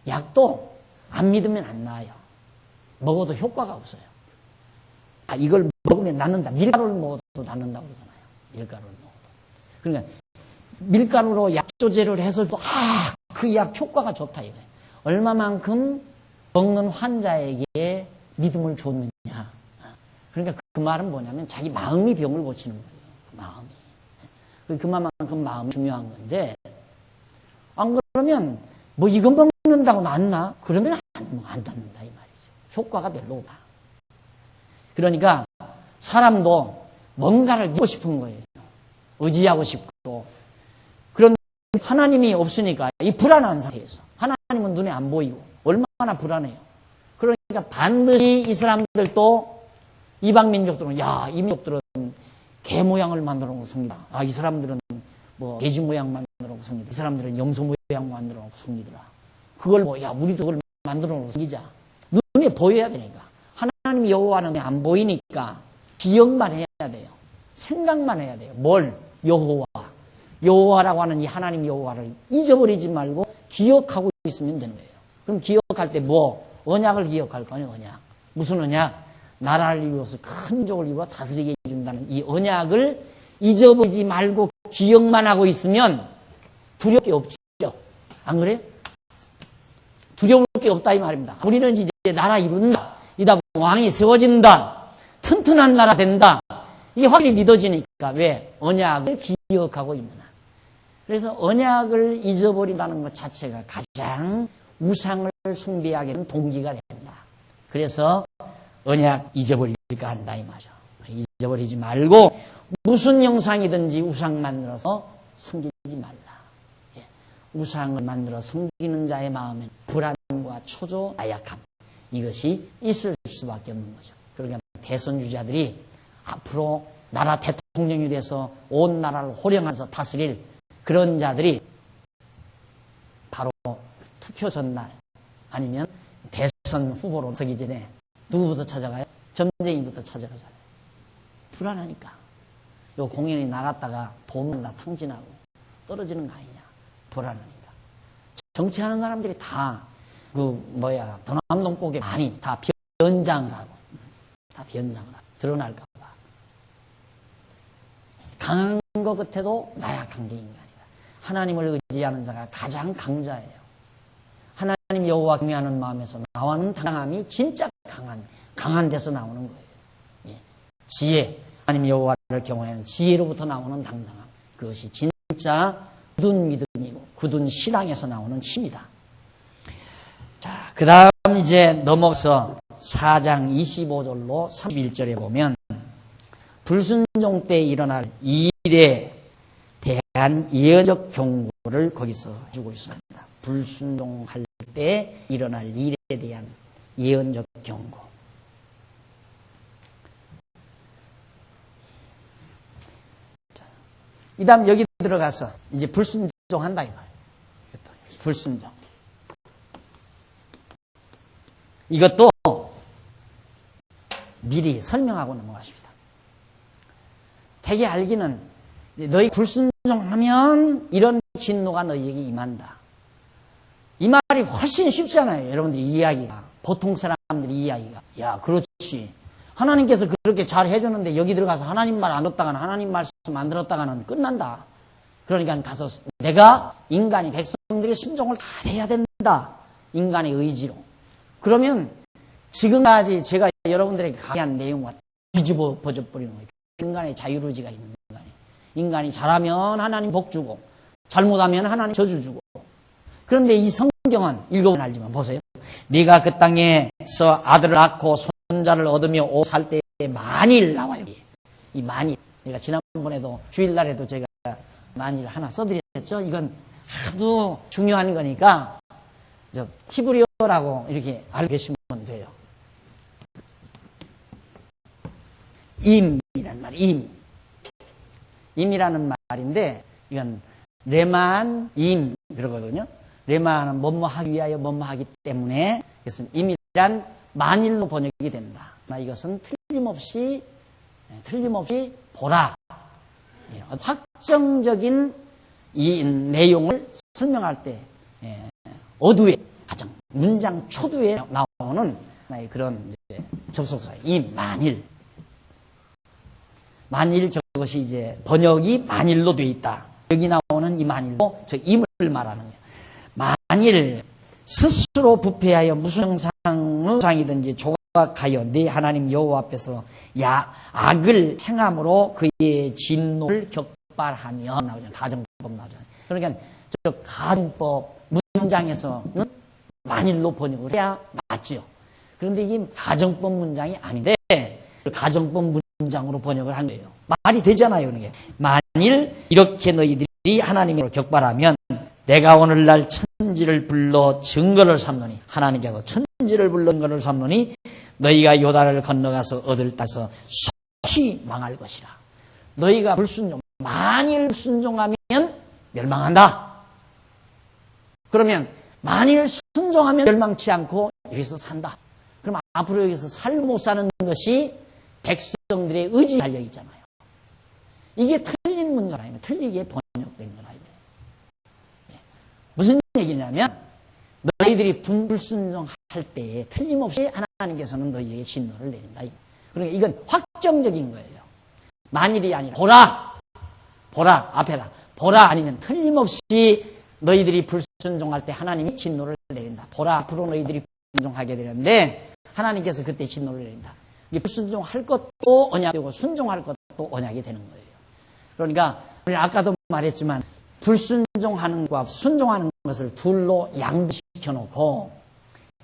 Speaker 1: 약도 안 믿으면 안 나아요. 먹어도 효과가 없어요. 아, 이걸 먹으면 낫는다. 밀가루를 먹어도 낫는다고 그러잖아요. 밀가루를 먹어도. 그러니까 밀가루로 약 조제를 해서 또 그 약 효과가 좋다 이거예요. 얼마만큼 먹는 환자에게 믿음을 줬느냐. 그러니까 그 말은 뭐냐면 자기 마음이 병을 고치는 거예요. 그 마음이. 그만큼 마음이 중요한 건데 안 그러면 뭐 이거 먹는다고 낫나? 그러면 안 낫는다 이 말이죠. 효과가 별로 없다. 그러니까 사람도 뭔가를 믿고 싶은 거예요. 의지하고 싶고. 그런데 하나님이 없으니까 이 불안한 상태에서 하나님은 눈에 안 보이고 얼마나 불안해요. 그러니까 반드시 이 사람들도 이방 민족들은 이 민족들은 개 모양을 만들어 놓고 섬기다. 이 사람들은 뭐 돼지 모양 만들어 놓고 섬기다. 이 사람들은 염소 모양 만들어 놓고 섬기더라. 그걸 우리도 그걸 만들어 놓고 섬기자. 눈에 보여야 되니까. 하나님 여호와는 안 보이니까 기억만 해야 돼요. 생각만 해야 돼요. 뭘? 여호와. 여호와라고 하는 이 하나님 여호와를 잊어버리지 말고 기억하고 있으면 되는 거예요. 그럼 기억할 때 뭐? 언약을 기억할 거 아니에요, 언약. 무슨 언약? 나라를 이루어서 큰 민족을 이루어 다스리게 해준다는 이 언약을 잊어버리지 말고 기억만 하고 있으면 두려울 게 없죠. 안 그래요? 두려울 게 없다 이 말입니다. 우리는 이제 나라 이룬다. 이다 왕이 세워진다. 튼튼한 나라 된다. 이게 확실히 믿어지니까 왜? 언약을 기억하고 있는 한. 그래서 언약을 잊어버린다는 것 자체가 가장 우상을 숭배하게 되는 동기가 된다. 그래서 언약 잊어버릴까 한다 이 말이죠. 잊어버리지 말고 무슨 형상이든지 우상 만들어서 섬기지 말라. 우상을 만들어 섬기는 자의 마음엔 불안과 초조, 나약함 이것이 있을 수밖에 없는 거죠. 그러니까 대선 주자들이 앞으로 나라 대통령이 돼서 온 나라를 호령하면서 다스릴 그런 자들이 바로 투표 전날 아니면 대선 후보로 서기 전에 누구부터 찾아가요? 점쟁이부터 찾아가잖아요. 불안하니까. 요 공연이 나갔다가 돈 다 탕진하고 떨어지는 거 아니냐. 불안하니까. 정치하는 사람들이 다 도남동 꼭에 많이 다 변장을 하고 드러날까 봐. 강한 것 같아도 나약한 게 인간이다. 하나님을 의지하는 자가 가장 강자예요. 하나님 여호와 경외하는 마음에서 나오는 당함이 진짜 강한 데서 나오는 거예요. 지혜, 하나님 여호와를 경외하는 지혜로부터 나오는 당당함. 그것이 진짜 굳은 믿음이고 굳은 신앙에서 나오는 힘이다. 자, 그 다음 이제 넘어서 4장 25절로 31절에 보면 불순종 때 일어날 일에 대한 예언적 경고를 거기서 주고 있습니다. 불순종할 때 일어날 일에 대한 예언적 경고. 이 다음 여기 들어가서 이제 불순종한다 이거예요. 불순종. 이것도 미리 설명하고 넘어가십니다. 대개 알기는 너희 불순종하면 이런 진노가 너희에게 임한다. 이 말이 훨씬 쉽잖아요. 여러분들이 이해하기가. 보통 사람들이 이해하기가. 야, 그렇지. 하나님께서 그렇게 잘 해주는데 여기 들어가서 하나님 말 안 듣다가는 하나님 말씀 안 들었다가는 끝난다. 그러니까 가서 내가 인간이 백성들이 순종을 다 해야 된다. 인간의 의지로. 그러면 지금까지 제가 여러분들에게 강의한 내용과 뒤집어 버려버리는 거예요. 인간의 자유의지가 있는 인간이 잘하면 하나님 복 주고 잘못하면 하나님 저주 주고. 그런데 이 성경은 읽어보면 알지만 보세요. 네가 그 땅에서 아들을 낳고 손자를 얻으며 오래 살 때에 만일 나와요. 이 만일. 내가 지난번에도 주일날에도 제가 만일 하나 써드렸죠. 이건 아주 중요한 거니까 히브리어라고 이렇게 알고 계시면 돼요. 임이란 말이에요. 임이라는 말인데 이건 레만 임 그러거든요. 레만은 뭐뭐 하기 위하여 뭐뭐 하기 때문에 그래서 임이란 만일로 번역이 된다. 이것은 틀림없이 보라. 확정적인 이 내용을 설명할 때 어두에 가장 문장 초두에 나오는 그런 접속사예요. 임 만일. 만일 저것이 이제 번역이 만일로 되어 있다. 여기 나오는 이 만일로 저 임을 말하는 거예요. 만일 스스로 부패하여 무슨 형상이든지 조각하여 네 하나님 여호와 앞에서 악을 행함으로 그의 진노를 격발하며 나오잖아요. 가정법 나오잖아요. 그러니까 저 가정법 문장에서는 만일로 번역을 해야 맞지요. 그런데 이게 가정법 문장이 아닌데 가정법 문장으로 번역을 한 거예요. 말이 되잖아요. 이게. 만일 이렇게 너희들이 하나님으로 격발하면 내가 오늘날 천지를 불러 증거를 삼노니 하나님께서 천지를 불러 증거를 삼노니 너희가 요단을 건너가서 얻을 따서 속히 망할 것이라. 너희가 만일 불순종하면 멸망한다. 그러면 만일 순종하면 멸망치 않고 여기서 산다. 그럼 앞으로 여기서 살고 못 사는 것이 백성들의 의지에 달려있잖아요. 이게 틀린 문제라면 틀리게 번역된 거라. 무슨 얘기냐면 너희들이 불순종할 때에 틀림없이 하나님께서는 너희에게 진노를 내린다. 그러니까 이건 확정적인 거예요. 만일이 아니라 보라 앞에다 보라 아니면 틀림없이 너희들이 불순종할 때 하나님이 진노를 내린다. 보라 앞으로 너희들이 불순종하게 되는데 하나님께서 그때 진노를 내린다. 불순종할 것도 언약되고 순종할 것도 언약이 되는 거예요. 그러니까 우리 아까도 말했지만 불순종하는 것과 순종하는 것을 둘로 양보시켜 놓고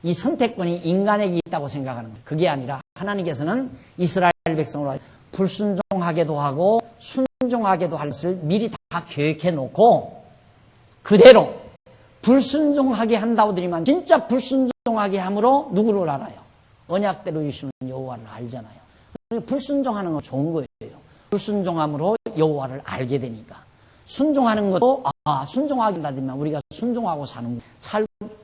Speaker 1: 이 선택권이 인간에게 있다고 생각하는 거예요. 그게 아니라 하나님께서는 이스라엘 백성으로 불순종하게도 하고 순종하게도 할 것을 미리 다 계획해 놓고 그대로 불순종하게 한다고들이만 진짜 불순종하게 함으로 누구를 알아요? 언약대로 주시는 여호와를 알잖아요. 그러니까 불순종하는 건 좋은 거예요. 불순종함으로 여호와를 알게 되니까. 순종하는 것도 순종하게 된다면 우리가 순종하고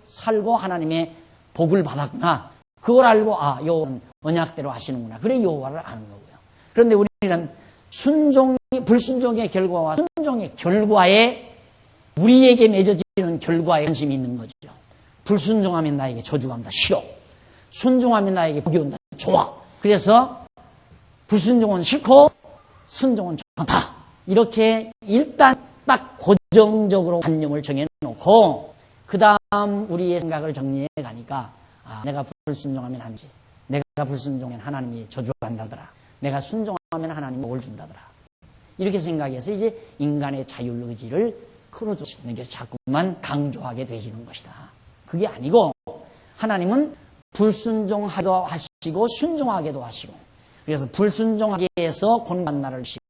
Speaker 1: 살고 하나님의 복을 받았구나. 그걸 알고 여호와는 언약대로 하시는구나. 그래 여호와를 아는 거고요. 그런데 우리는 불순종의 결과와 순종의 결과에 우리에게 맺어지는 결과에 관심이 있는 거죠. 불순종하면 나에게 저주가 온다. 싫어. 순종하면 나에게 복이 온다. 좋아. 그래서 불순종은 싫고 순종은 좋다. 이렇게 일단 딱 고정적으로 관념을 정해놓고 그 다음 우리의 생각을 정리해 가니까 내가 불순종하면 안 돼. 내가 불순종하면 하나님이 저주한다더라. 내가 순종하면 하나님이 복을 준다더라. 이렇게 생각해서 이제 인간의 자율의지를 끌어주시는 게 자꾸만 강조하게 되시는 것이다. 그게 아니고 하나님은 불순종하기도 하시고 순종하게도 하시고, 그래서 불순종하게 해서 곤고한 날을 주시고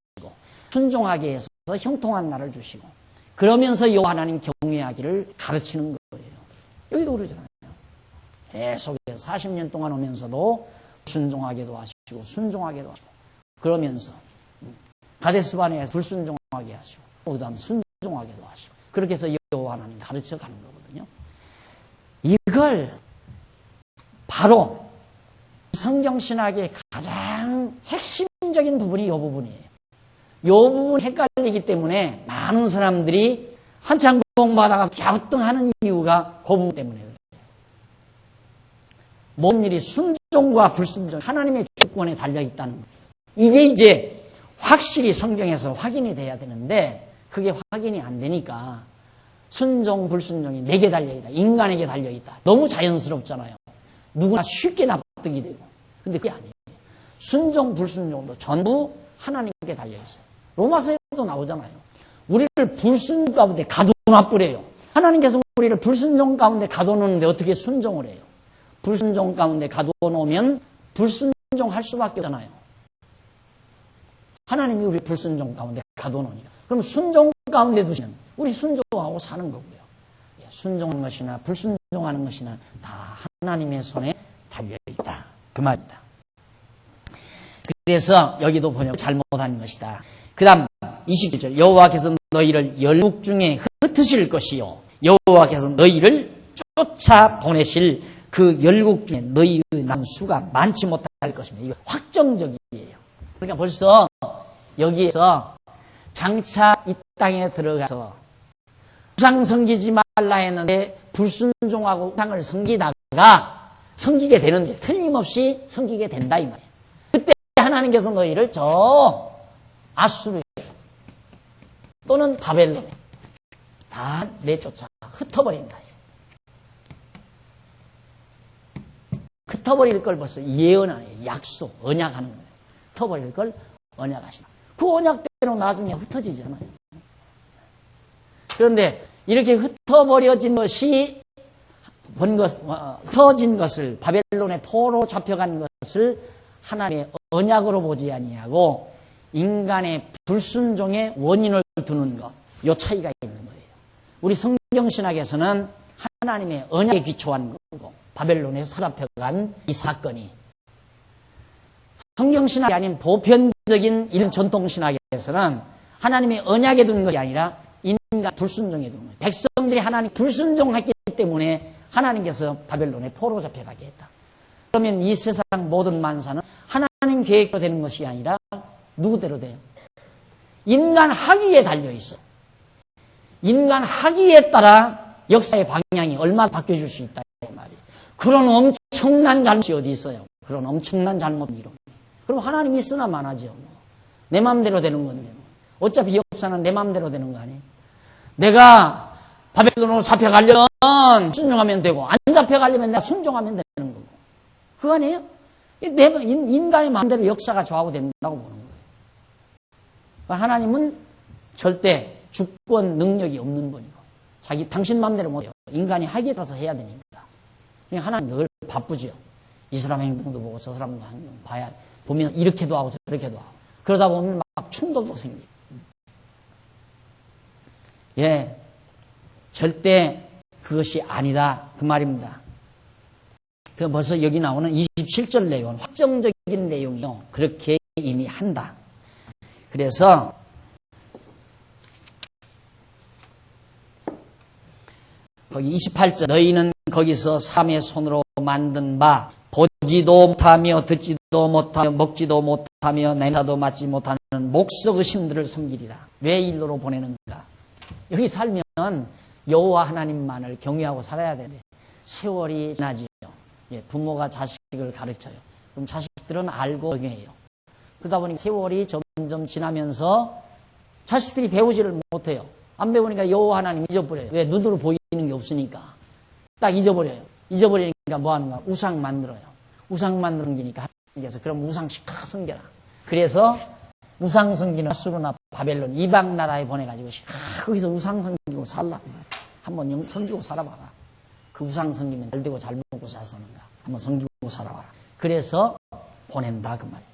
Speaker 1: 순종하게 해서 형통한 날을 주시고, 그러면서 여호와 하나님 경외하기를 가르치는 거예요. 여기도 그러잖아요. 계속해서 40년 동안 오면서도 순종하게도 하시고 순종하게도 하시고, 그러면서 가데스바네에서 불순종하게 하시고 그 다음 순종하게도 하시고, 그렇게 해서 여호와 하나님 가르쳐 가는 거거든요. 이걸 바로 성경신학의 가장 핵심적인 부분이 이 부분이에요. 이 부분이 헷갈리기 때문에 많은 사람들이 한참 공부하다가 갸우뚱하는 이유가 그 부분 때문에 그래요. 모든 일이 순종과 불순종, 하나님의 주권에 달려있다는 거예요. 이게 이제 확실히 성경에서 확인이 돼야 되는데 그게 확인이 안 되니까 순종, 불순종이 내게 달려있다, 인간에게 달려있다. 너무 자연스럽잖아요. 누구나 쉽게 납득이 되고. 근데 그게 아니에요. 순종, 불순종도 전부 하나님께 달려있어요. 로마서에도 나오잖아요. 우리를 불순종 가운데 가둬놔버려요. 하나님께서 우리를 불순종 가운데 가둬놓는데 어떻게 순종을 해요? 불순종 가운데 가둬놓으면 불순종할 수밖에 없잖아요. 하나님이 우리 불순종 가운데 가둬놓으니까. 그럼 순종 가운데 두시면 우리 순종하고 사는 거고요. 순종하는 것이나 불순종하는 것이나 다 하나님의 손에 달려있다. 그 말입니다. 그래서 여기도 번역 잘못한 것이다. 그 다음 21절, 여호와께서 너희를 열국 중에 흩으실 것이요 여호와께서 너희를 쫓아 보내실 그 열국 중에 너희의 남은 수가 많지 못할 것입니다. 이거 확정적이에요. 그러니까 벌써 여기에서 장차 이 땅에 들어가서 우상 섬기지 말라 했는데 불순종하고 우상을 섬기게 되는데 틀림없이 섬기게 된다 이 말이에요. 그때 하나님께서 너희를 저 아수르 또는 바벨론에 다 내쫓아 흩어버린다. 흩어버릴 걸 벌써 예언하네요. 약속, 언약하는 거예요. 흩어버릴 걸 언약하시다. 그 언약대로 나중에 흩어지잖아요. 그런데 이렇게 흩어버려진 것이 흩어진 것을 바벨론의 포로 잡혀간 것을 하나님의 언약으로 보지 아니하고 인간의 불순종의 원인을 두는 것, 요 차이가 있는 거예요. 우리 성경신학에서는 하나님의 언약에 기초한 거고 바벨론에서 사로잡혀간 이 사건이, 성경신학이 아닌 보편적인 이런 전통신학에서는 하나님의 언약에 두는 것이 아니라 인간 불순종에 두는 거예요. 백성들이 하나님 불순종했기 때문에 하나님께서 바벨론에 포로 잡혀가게 했다. 그러면 이 세상 모든 만사는 하나님 계획대로 되는 것이 아니라 누구대로 돼요? 인간 학위에 달려있어. 인간 학위에 따라 역사의 방향이 얼마나 바뀌어질 수 있다 이 말이에요. 그런 엄청난 잘못이 어디 있어요? 그런 엄청난 잘못을 이루면. 그럼 하나님 있으나 마나죠. 내 마음대로 되는 건데. 어차피 역사는 내 마음대로 되는 거 아니에요? 내가 바벨론으로 잡혀가려면 순종하면 되고 안 잡혀가려면 내가 순종하면 되는 거고. 그거 아니에요? 인간의 마음대로 역사가 좌우된다고 보는 거예요. 하나님은 절대 주권 능력이 없는 분이고 당신 마음대로 못해요. 인간이 하기에 따라서 해야 되니까. 하나님 늘 바쁘죠. 이 사람 행동도 보고 저 사람도 행동 봐야 보면 이렇게도 하고 저렇게도 하고 그러다 보면 막 충돌도 생기고. 예, 절대 그것이 아니다 그 말입니다. 그 벌써 여기 나오는 27절 내용은 확정적인 내용이요. 그렇게 이미 한다. 그래서 거기 28절, 너희는 거기서 사람의 손으로 만든 바 보지도 못하며 듣지도 못하며 먹지도 못하며 냄새도 맡지 못하는 목석 의심들을 섬기리라. 왜 일로로 보내는가? 여기 살면 여호와 하나님만을 경외하고 살아야 되는데 세월이 지나지요. 예, 부모가 자식을 가르쳐요. 그럼 자식들은 알고 적용해요. 그러다 보니 세월이 점점 지나면서 자식들이 배우지를 못해요. 안 배우니까 여호와 하나님 잊어버려요. 왜? 눈으로 보이는 게 없으니까. 딱 잊어버려요. 잊어버리니까 뭐 하는가? 우상 만들어요. 우상 만드는 게니까 하나님께서 그럼 우상씩 다 섬겨라. 그래서 우상 섬기는 아수르나 바벨론 이방 나라에 보내가지고 거기서 우상 섬기고 살라. 한번 섬기고 살아봐라. 그 우상 섬기면 잘 되고 잘 먹고 잘 사는가. 한번 섬기고 살아봐라. 그래서 보낸다 그 말이에요.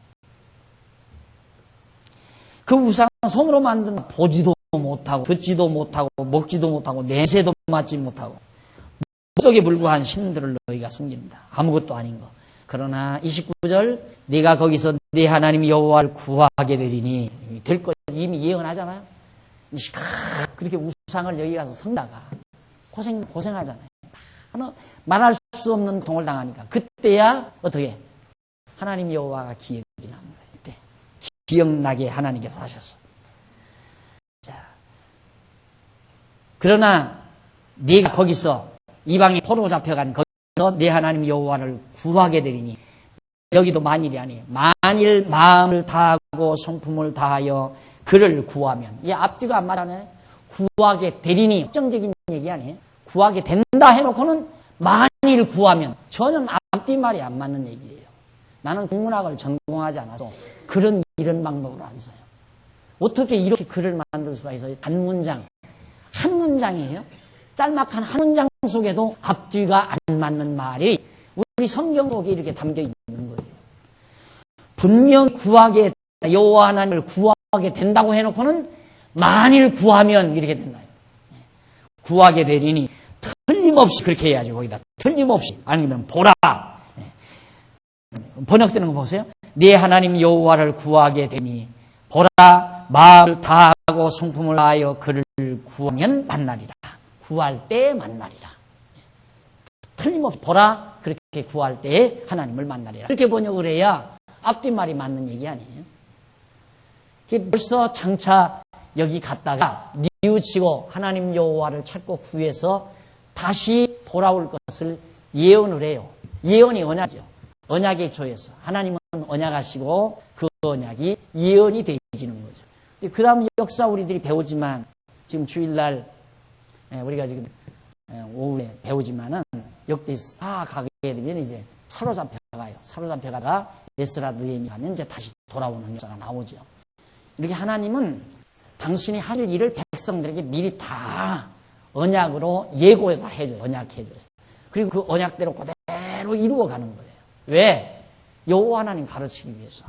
Speaker 1: 그 우상 손으로 만든 보지도 못하고 듣지도 못하고 먹지도 못하고 냄새도 맡지 못하고 무속에 불과한 신들을 너희가 섬긴다. 아무것도 아닌 거. 그러나 29절 네가 거기서 네 하나님 여호와를 구하게 되리니 될 것 이미 예언하잖아요. 그렇게 우상을 여기 가서 섬다가 고생하잖아요. 말할 수 없는 고통을 당하니까 그때야 어떻게 하나님 여호와가 기억이 나는 거예요. 그때 기억나게 하나님께서 하셨어. 자, 그러나 네가 거기서 이방에 포로 잡혀간 거기서 네 하나님 여호와를 구하게 되리니 여기도 만일이 아니에요. 만일 마음을 다하고 성품을 다하여 그를 구하면 이 앞뒤가 안 맞잖아요. 구하게 되리니 확정적인 얘기 아니에요. 구하게 된다 해놓고는 만일 구하면 전혀 앞뒤말이 안 맞는 얘기예요. 나는 국문학을 전공하지 않아서 글은 이런 방법으로 안 써요. 어떻게 이렇게 글을 만들 수가 있어요? 단문장 한 문장이에요. 짤막한 한 문장 속에도 앞뒤가 안 맞는 말이 우리 성경 속에 이렇게 담겨 있는 거예요. 분명 구하게 여호와 하나님을 구하게 된다고 해놓고는 만일 구하면 이렇게 된다. 구하게 되리니 틀림없이 그렇게 해야지. 거기다 틀림없이 아니면 보라. 번역되는 거 보세요. 네 하나님 여호와를 구하게 되니 보라 마음을 다하고 성품을 다하여 그를 구하면 만나리라. 구할 때 만나리라. 틀림없이 보라 그렇게 구할 때에 하나님을 만나리라. 그렇게 번역을 해야 앞뒤말이 맞는 얘기 아니에요. 벌써 장차 여기 갔다가 뉘우치고 하나님 여호와를 찾고 구해서 다시 돌아올 것을 예언을 해요. 예언이 언약이죠. 언약의 조에서 하나님은 언약하시고 그 언약이 예언이 되어지는 거죠. 그 다음 역사 우리들이 배우지만 지금 주일날 우리가 지금 오후에 배우지만은 역대 다 가게 되면 이제 사로잡혀가요. 사로잡혀가다 에스라 느헤미야 하면 이제 다시 돌아오는 역사가 나오죠. 이렇게 하나님은 당신이 할 일을 백성들에게 미리 다 언약으로 예고를 다 해줘요. 언약해줘요. 그리고 그 언약대로 그대로 이루어가는 거예요. 왜? 여호와 하나님 가르치기 위해서.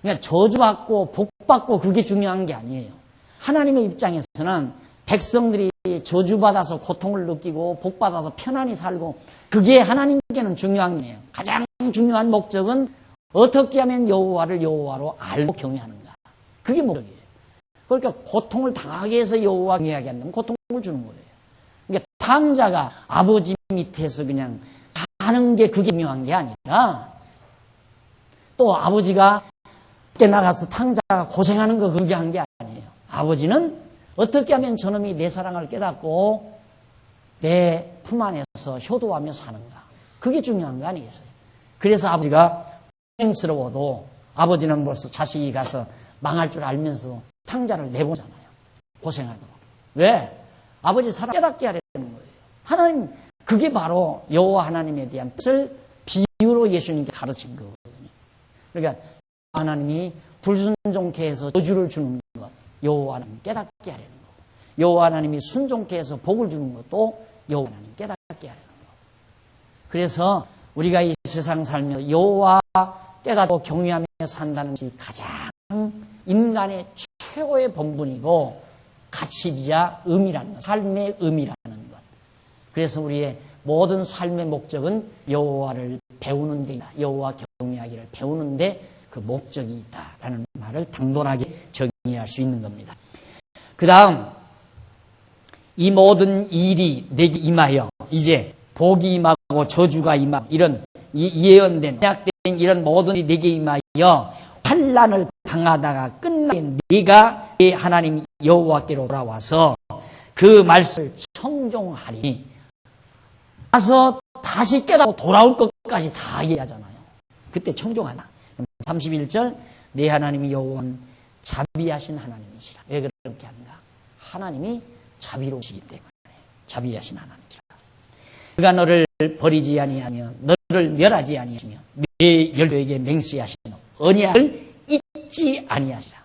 Speaker 1: 그러니까 저주받고 복받고 그게 중요한 게 아니에요. 하나님의 입장에서는 백성들이 저주받아서 고통을 느끼고 복받아서 편안히 살고 그게 하나님께는 중요한 거예요. 가장 중요한 목적은 어떻게 하면 여호와를 여호와로 알고 경외하는가. 그게 목적이에요. 그러니까 고통을 당하게 해서 여호와 경외하게 한다면 고통을 주는 거예요. 그러니까 탕자가 아버지 밑에서 그냥 사는 게 그게 중요한 게 아니라 또 아버지가 밖에 나가서 탕자가 고생하는 거 그게 한 게 아니에요. 아버지는 어떻게 하면 저놈이 내 사랑을 깨닫고 내 품 안에서 효도하며 사는가. 그게 중요한 거 아니겠어요. 그래서 아버지가 고생스러워도 아버지는 벌써 자식이 가서 망할 줄 알면서도 탕자를 내보잖아요. 고생하도록. 왜? 아버지 사랑 깨닫게 하려는 거예요. 하나님 그게 바로 여호와 하나님에 대한 뜻을 비유로 예수님께 가르친 거거든요. 그러니까 하나님이 불순종케 해서 저주를 주는 것 여호와 하나님 깨닫게 하려는 거고 여호와 하나님이 순종케 해서 복을 주는 것도 여호와 하나님 깨닫게 하려는 거고 그래서 우리가 이 세상 살면서 여호와 깨닫고 경외하며 산다는 것이 가장 인간의 최고의 본분이고 가치이자 의미라는 것, 삶의 의미라는 것. 그래서 우리의 모든 삶의 목적은 여호와를 배우는 데이다. 여호와 경외하기를 배우는 데 그 목적이 있다라는 말을 당돌하게 정의할 수 있는 겁니다. 그 다음 이 모든 일이 내게 임하여 이제 복이 임하고 저주가 임하고 이런 예언된 언약된 이런 모든 일이 내게 임하여 환난을 당하다가 끝나게 네가 네 하나님 여호와께로 돌아와서 그 말씀을 청종하리니 가서 다시 깨닫고 돌아올 것까지 다 이해하잖아요. 그때 청종하나. 31절 네 하나님이 여호와는 자비하신 하나님이시라. 왜 그렇게 하는가? 하나님이 자비로우시기 때문에 자비하신 하나님이시라. 그가 너를 버리지 아니하며 너를 멸하지 아니하시며 네 열조에게 맹세하시는 언약을 잊지 아니하시라.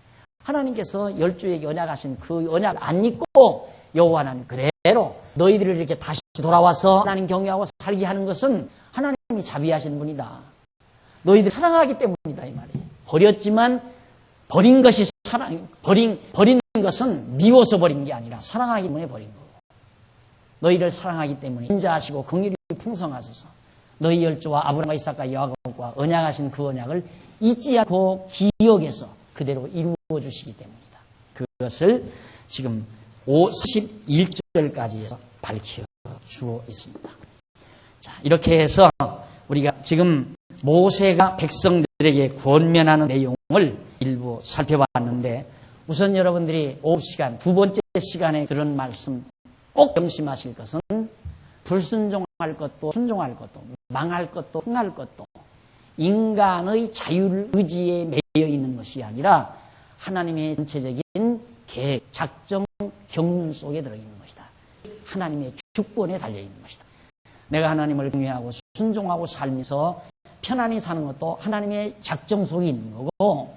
Speaker 1: 하나님께서 열조에게 언약하신 그 언약 안 잊고 여호와 하나님 그대로 너희들을 이렇게 다시 돌아와서 하나님 경외하고 살게 하는 것은 하나님이 자비하신 분이다. 너희들 사랑하기 때문이다 이 말이에요. 버렸지만 버린 것이 버린 것은 미워서 버린 게 아니라 사랑하기 때문에 버린 거고, 너희를 사랑하기 때문에 인자하시고 긍휼이 풍성하소서 너희 열조와 아브라함과 이삭과 야곱과 언약하신 그 언약을 잊지 않고 기억해서 그대로 이루어 주시기 때문이다. 그것을 지금 41절까지 해서 밝혀주어 있습니다. 자, 이렇게 해서 우리가 지금 모세가 백성들에게 권면하는 내용을 일부 살펴봤는데, 우선 여러분들이 오후 시간, 두 번째 시간에 들은 말씀 꼭 명심하실 것은 불순종할 것도 순종할 것도 망할 것도 흥할 것도 인간의 자율의지에 매여 있는 것이 아니라 하나님의 전체적인 계획, 작정, 경륜 속에 들어있는 것이다. 하나님의 주권에 달려있는 것이다. 내가 하나님을 경외하고 순종하고 살면서 편안히 사는 것도 하나님의 작정 속에 있는 거고,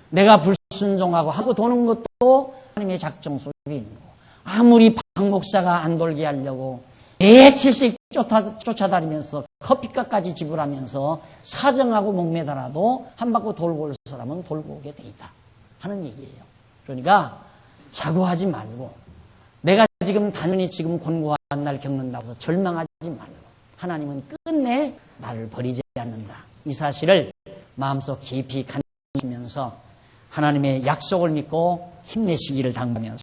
Speaker 1: 내가 불순종하고 하고 도는 것도 하나님의 작정 속에 있는 거고, 아무리 박 목사가 안 돌게 하려고 매칠씩 쫓아다니면서 커피값까지 지불하면서 사정하고 목매달아도 한 바퀴 돌고 올 사람은 돌고 오게 돼 있다 하는 얘기예요. 그러니까 사고하지 말고, 내가 지금 단순히 지금 곤고한 날 겪는다고 해서 절망하지 말고, 하나님은 끝내 나를 버리지 않는다. 이 사실을 마음속 깊이 간직하면서 하나님의 약속을 믿고 힘내시기를 당부하면서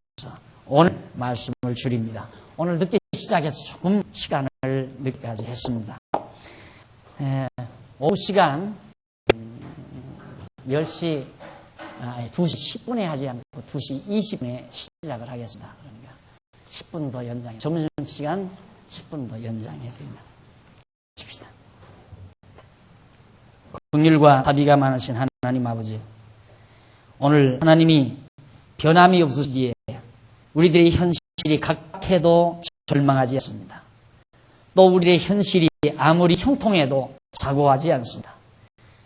Speaker 1: 오늘 말씀을 줄입니다. 오늘 늦게 시작해서 조금 시간을 늦게까지 했습니다. 오후 시간 2시 10분에 하지 않고 2시 20분에 시작을 하겠습니다. 그러니까 10분 더 연장해, 점심시간 10분 더 연장해 드립니다. 줍시다. 긍휼과 자비가 많으신 하나님 아버지, 오늘 하나님이 변함이 없으시기에 우리들의 현실이 각해도 절망하지 않습니다. 또 우리의 현실이 아무리 형통해도 자고하지 않습니다.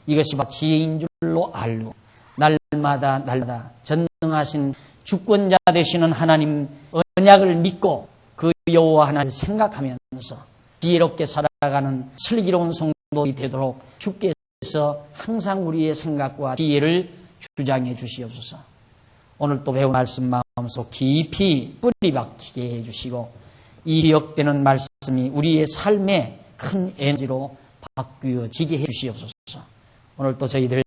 Speaker 1: 이것이 바로 지혜인 줄로 알고 날마다 전능하신 주권자 되시는 하나님 언약을 믿고 그 여호와 하나님을 생각하면서 지혜롭게 살아가는 슬기로운 성도이 되도록 주께서 항상 우리의 생각과 지혜를 주장해 주시옵소서. 오늘 또 배운 말씀 마음속 깊이 뿌리 박히게 해주시고, 이 기억되는 말씀이 우리의 삶에 큰 에너지로 바뀌어지게 해주시옵소서. 오늘 또 저희들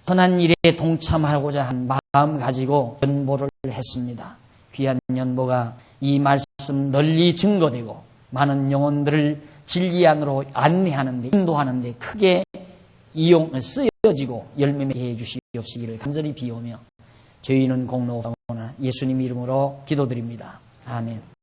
Speaker 1: 선한 일에 동참하고자 한 마음 가지고 연보를 했습니다. 귀한 연보가 이 말씀 널리 증거되고 많은 영혼들을 진리 안으로 안내하는데, 인도하는데 크게 쓰여지고 열매맺게 해주시옵시기를 간절히 비오며 저희는 공로하오나 예수님 이름으로 기도드립니다. 아멘.